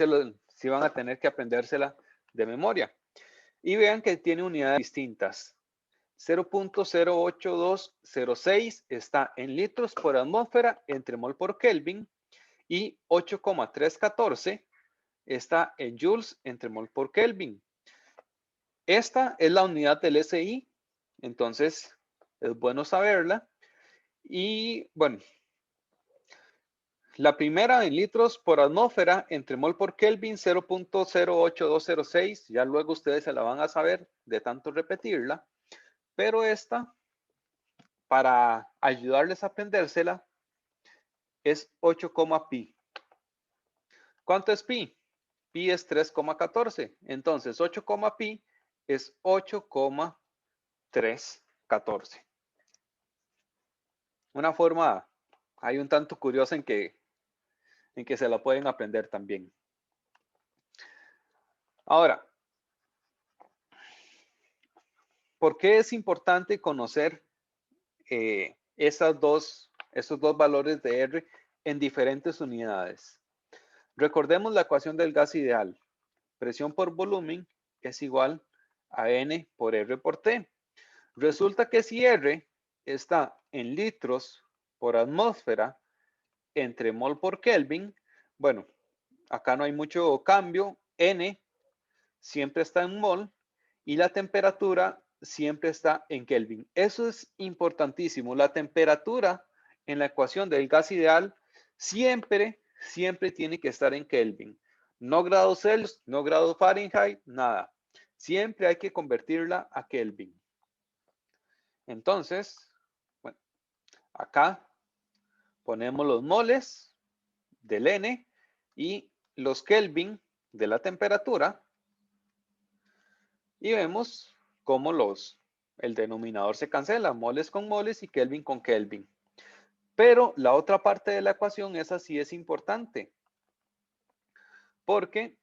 van a tener que aprendérsela de memoria. Y vean que tiene unidades distintas. 0.08206 está en litros por atmósfera entre mol por Kelvin y 8,314 está en joules entre mol por Kelvin. Esta es la unidad del SI, entonces es bueno saberla. Y bueno, la primera en litros por atmósfera entre mol por Kelvin 0.08206, ya luego ustedes se la van a saber de tanto repetirla, pero esta, para ayudarles a aprendérsela, es 8, pi. ¿Cuánto es pi? Pi es 3,14, entonces 8, pi es 8,314. Una forma, hay un tanto curiosa en que se la pueden aprender también. Ahora, ¿por qué es importante conocer esos dos valores de R en diferentes unidades? Recordemos la ecuación del gas ideal. Presión por volumen es igual a N por R por T. Resulta que si R está en litros por atmósfera entre mol por Kelvin, bueno, acá no hay mucho cambio. N siempre está en mol y la temperatura siempre está en Kelvin. Eso es importantísimo. La temperatura en la ecuación del gas ideal siempre tiene que estar en Kelvin. No grados Celsius, no grados Fahrenheit, nada. Siempre hay que convertirla a Kelvin. Entonces, bueno, acá ponemos los moles del N y los Kelvin de la temperatura. Y vemos cómo el denominador se cancela, moles con moles y Kelvin con Kelvin. Pero la otra parte de la ecuación, esa sí es importante. Porque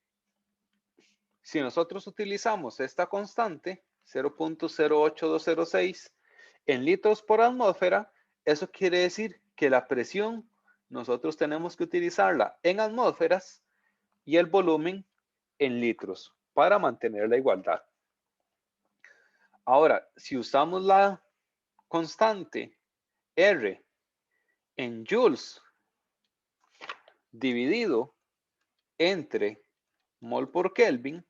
si nosotros utilizamos esta constante, 0.08206, en litros por atmósfera, eso quiere decir que la presión nosotros tenemos que utilizarla en atmósferas y el volumen en litros para mantener la igualdad. Ahora, si usamos la constante R en joules dividido entre mol por Kelvin,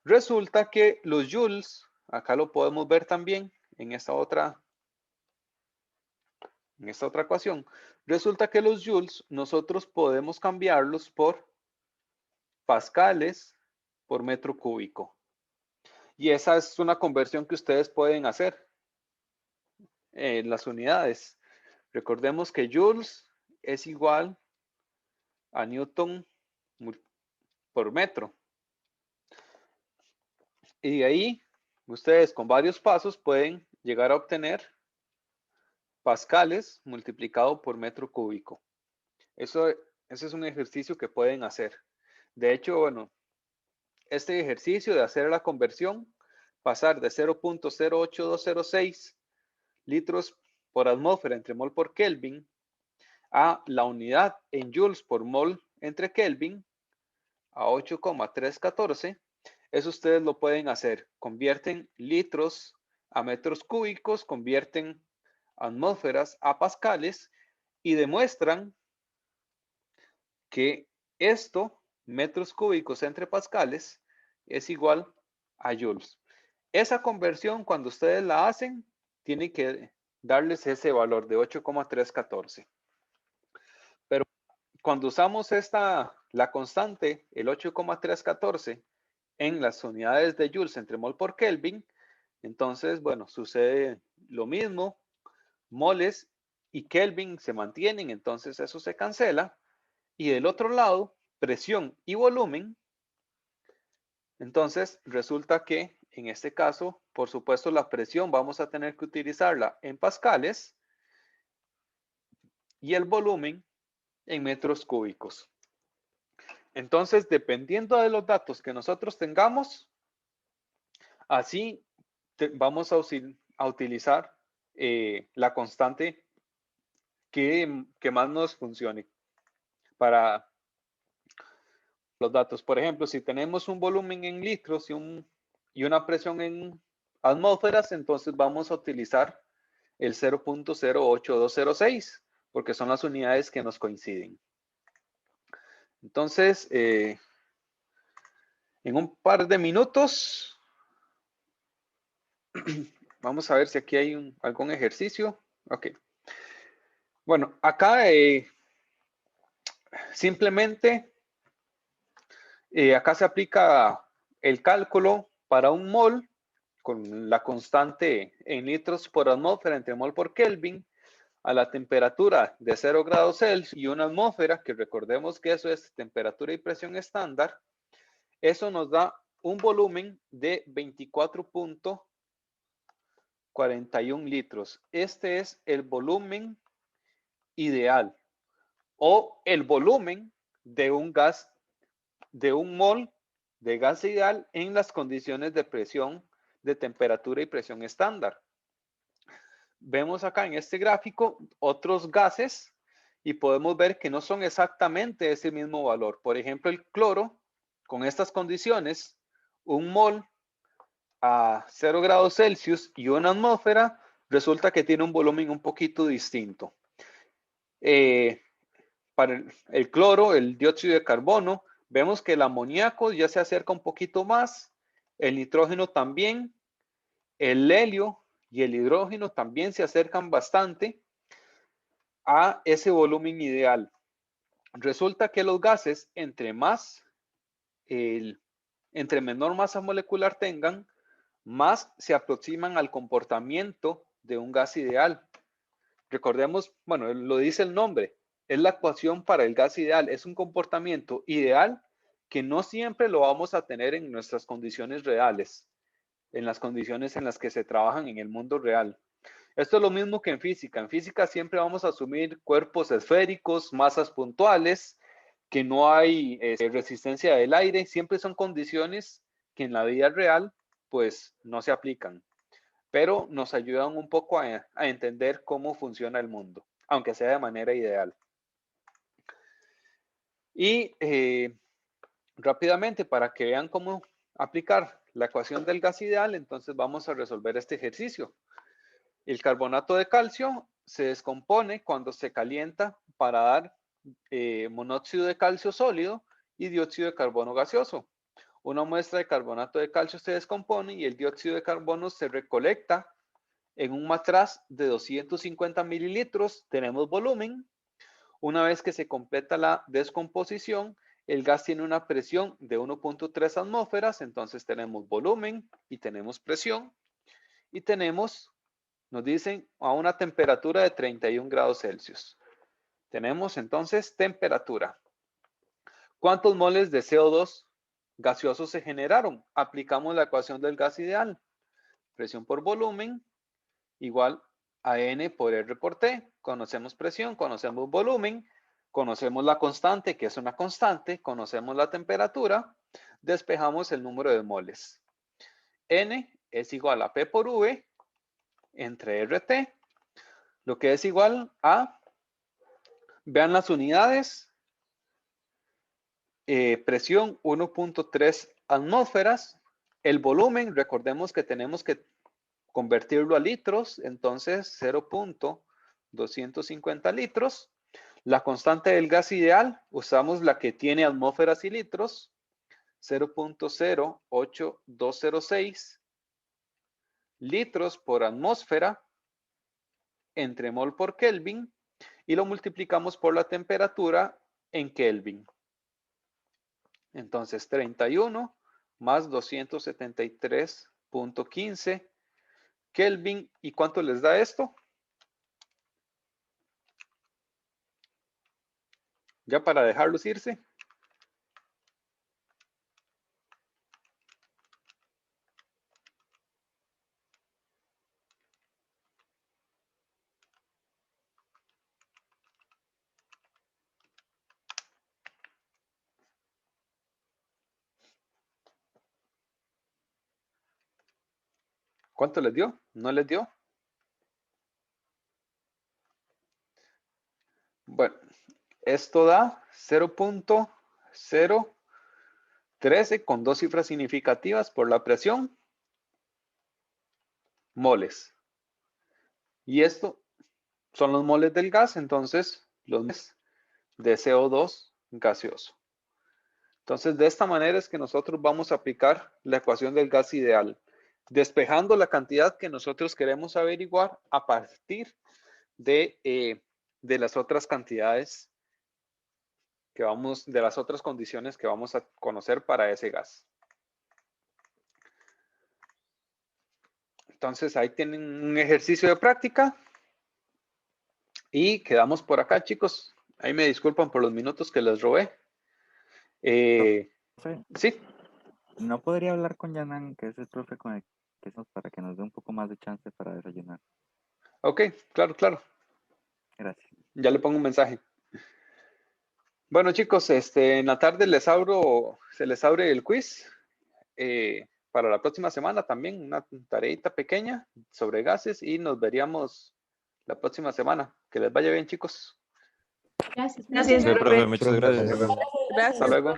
resulta que los joules, acá lo podemos ver también en esta otra ecuación, resulta que los joules nosotros podemos cambiarlos por pascales por metro cúbico. Y esa es una conversión que ustedes pueden hacer en las unidades. Recordemos que joules es igual a newton por metro. Y de ahí, ustedes con varios pasos pueden llegar a obtener pascales multiplicado por metro cúbico. Ese es un ejercicio que pueden hacer. De hecho, bueno, este ejercicio de hacer la conversión, pasar de 0.08206 litros por atmósfera entre mol por Kelvin a la unidad en joules por mol entre Kelvin a 8,314, eso ustedes lo pueden hacer. Convierten litros a metros cúbicos, convierten atmósferas a pascales y demuestran que esto, metros cúbicos entre pascales, es igual a joules. Esa conversión, cuando ustedes la hacen, tiene que darles ese valor de 8,314. Pero cuando usamos la constante, el 8,314, en las unidades de joules entre mol por Kelvin, entonces, bueno, sucede lo mismo. Moles y Kelvin se mantienen, entonces eso se cancela. Y del otro lado, presión y volumen. Entonces, resulta que en este caso, por supuesto, la presión vamos a tener que utilizarla en pascales y el volumen en metros cúbicos. Entonces, dependiendo de los datos que nosotros tengamos, así vamos a utilizar la constante que más nos funcione para los datos. Por ejemplo, si tenemos un volumen en litros y una presión en atmósferas, entonces vamos a utilizar el 0.08206, porque son las unidades que nos coinciden. Entonces, en un par de minutos, vamos a ver si aquí hay algún ejercicio. Ok. Bueno, acá simplemente, acá se aplica el cálculo para un mol con la constante en litros por atmósfera entre mol por Kelvin a la temperatura de 0 grados Celsius y una atmósfera, que recordemos que eso es temperatura y presión estándar. Eso nos da un volumen de 24.41 litros. Este es el volumen ideal o el volumen de un gas, de un mol de gas ideal en las condiciones de presión, de temperatura y presión estándar. Vemos acá en este gráfico otros gases y podemos ver que no son exactamente ese mismo valor. Por ejemplo, el cloro, con estas condiciones, un mol a 0 grados Celsius y una atmósfera, resulta que tiene un volumen un poquito distinto. Para el cloro, el dióxido de carbono, vemos que el amoníaco ya se acerca un poquito más, el nitrógeno también, el helio y el hidrógeno también se acercan bastante a ese volumen ideal. Resulta que los gases, entre menor masa molecular tengan, más se aproximan al comportamiento de un gas ideal. Recordemos, bueno, lo dice el nombre, es la ecuación para el gas ideal, es un comportamiento ideal que no siempre lo vamos a tener en nuestras condiciones reales, en las condiciones en las que se trabajan en el mundo real. Esto es lo mismo que en física. En física siempre vamos a asumir cuerpos esféricos, masas puntuales, que no hay resistencia del aire. Siempre son condiciones que en la vida real pues no se aplican, pero nos ayudan un poco a entender cómo funciona el mundo, aunque sea de manera ideal. Y rápidamente, para que vean cómo aplicar la ecuación del gas ideal, entonces vamos a resolver este ejercicio. El carbonato de calcio se descompone cuando se calienta para dar monóxido de calcio sólido y dióxido de carbono gaseoso. Una muestra de carbonato de calcio se descompone y el dióxido de carbono se recolecta en un matraz de 250 mililitros. Tenemos volumen. Una vez que se completa la descomposición, el gas tiene una presión de 1.3 atmósferas, entonces tenemos volumen y tenemos presión y tenemos, nos dicen, a una temperatura de 31 grados Celsius. Tenemos entonces temperatura. ¿Cuántos moles de CO2 gaseoso se generaron? Aplicamos la ecuación del gas ideal. Presión por volumen igual a N por R por T. Conocemos presión, conocemos volumen, conocemos la constante, que es una constante, conocemos la temperatura, despejamos el número de moles. N es igual a P por V entre RT, lo que es igual a, vean las unidades, presión 1.3 atmósferas, el volumen, recordemos que tenemos que convertirlo a litros, entonces 0.250 litros. La constante del gas ideal, usamos la que tiene atmósferas y litros, 0.08206 litros por atmósfera entre mol por Kelvin y lo multiplicamos por la temperatura en Kelvin. Entonces 31 más 273.15 Kelvin. ¿Y cuánto les da esto? Ya para dejarlos irse. ¿Cuánto les dio? ¿No les dio? Bueno, esto da 0.013 con dos cifras significativas por la presión, moles. Y esto son los moles del gas, entonces los moles de CO2 gaseoso. Entonces, de esta manera es que nosotros vamos a aplicar la ecuación del gas ideal, despejando la cantidad que nosotros queremos averiguar a partir de las otras cantidades que vamos, de las otras condiciones que vamos a conocer para ese gas. Entonces, ahí tienen un ejercicio de práctica y quedamos por acá, chicos. Ahí me disculpan por los minutos que les robé. Profe, Sí, ¿no podría hablar con Yanan, que es el profe con el que estamos, para que nos dé un poco más de chance para desayunar? ok, claro, claro. Gracias. Ya le pongo un mensaje. Bueno, chicos, en la tarde se les abre el quiz para la próxima semana también, una tareita pequeña sobre gases y nos veríamos la próxima semana. Que les vaya bien, chicos. Gracias. Gracias, Sí, profe, profe. muchas gracias. Hasta Gracias. luego.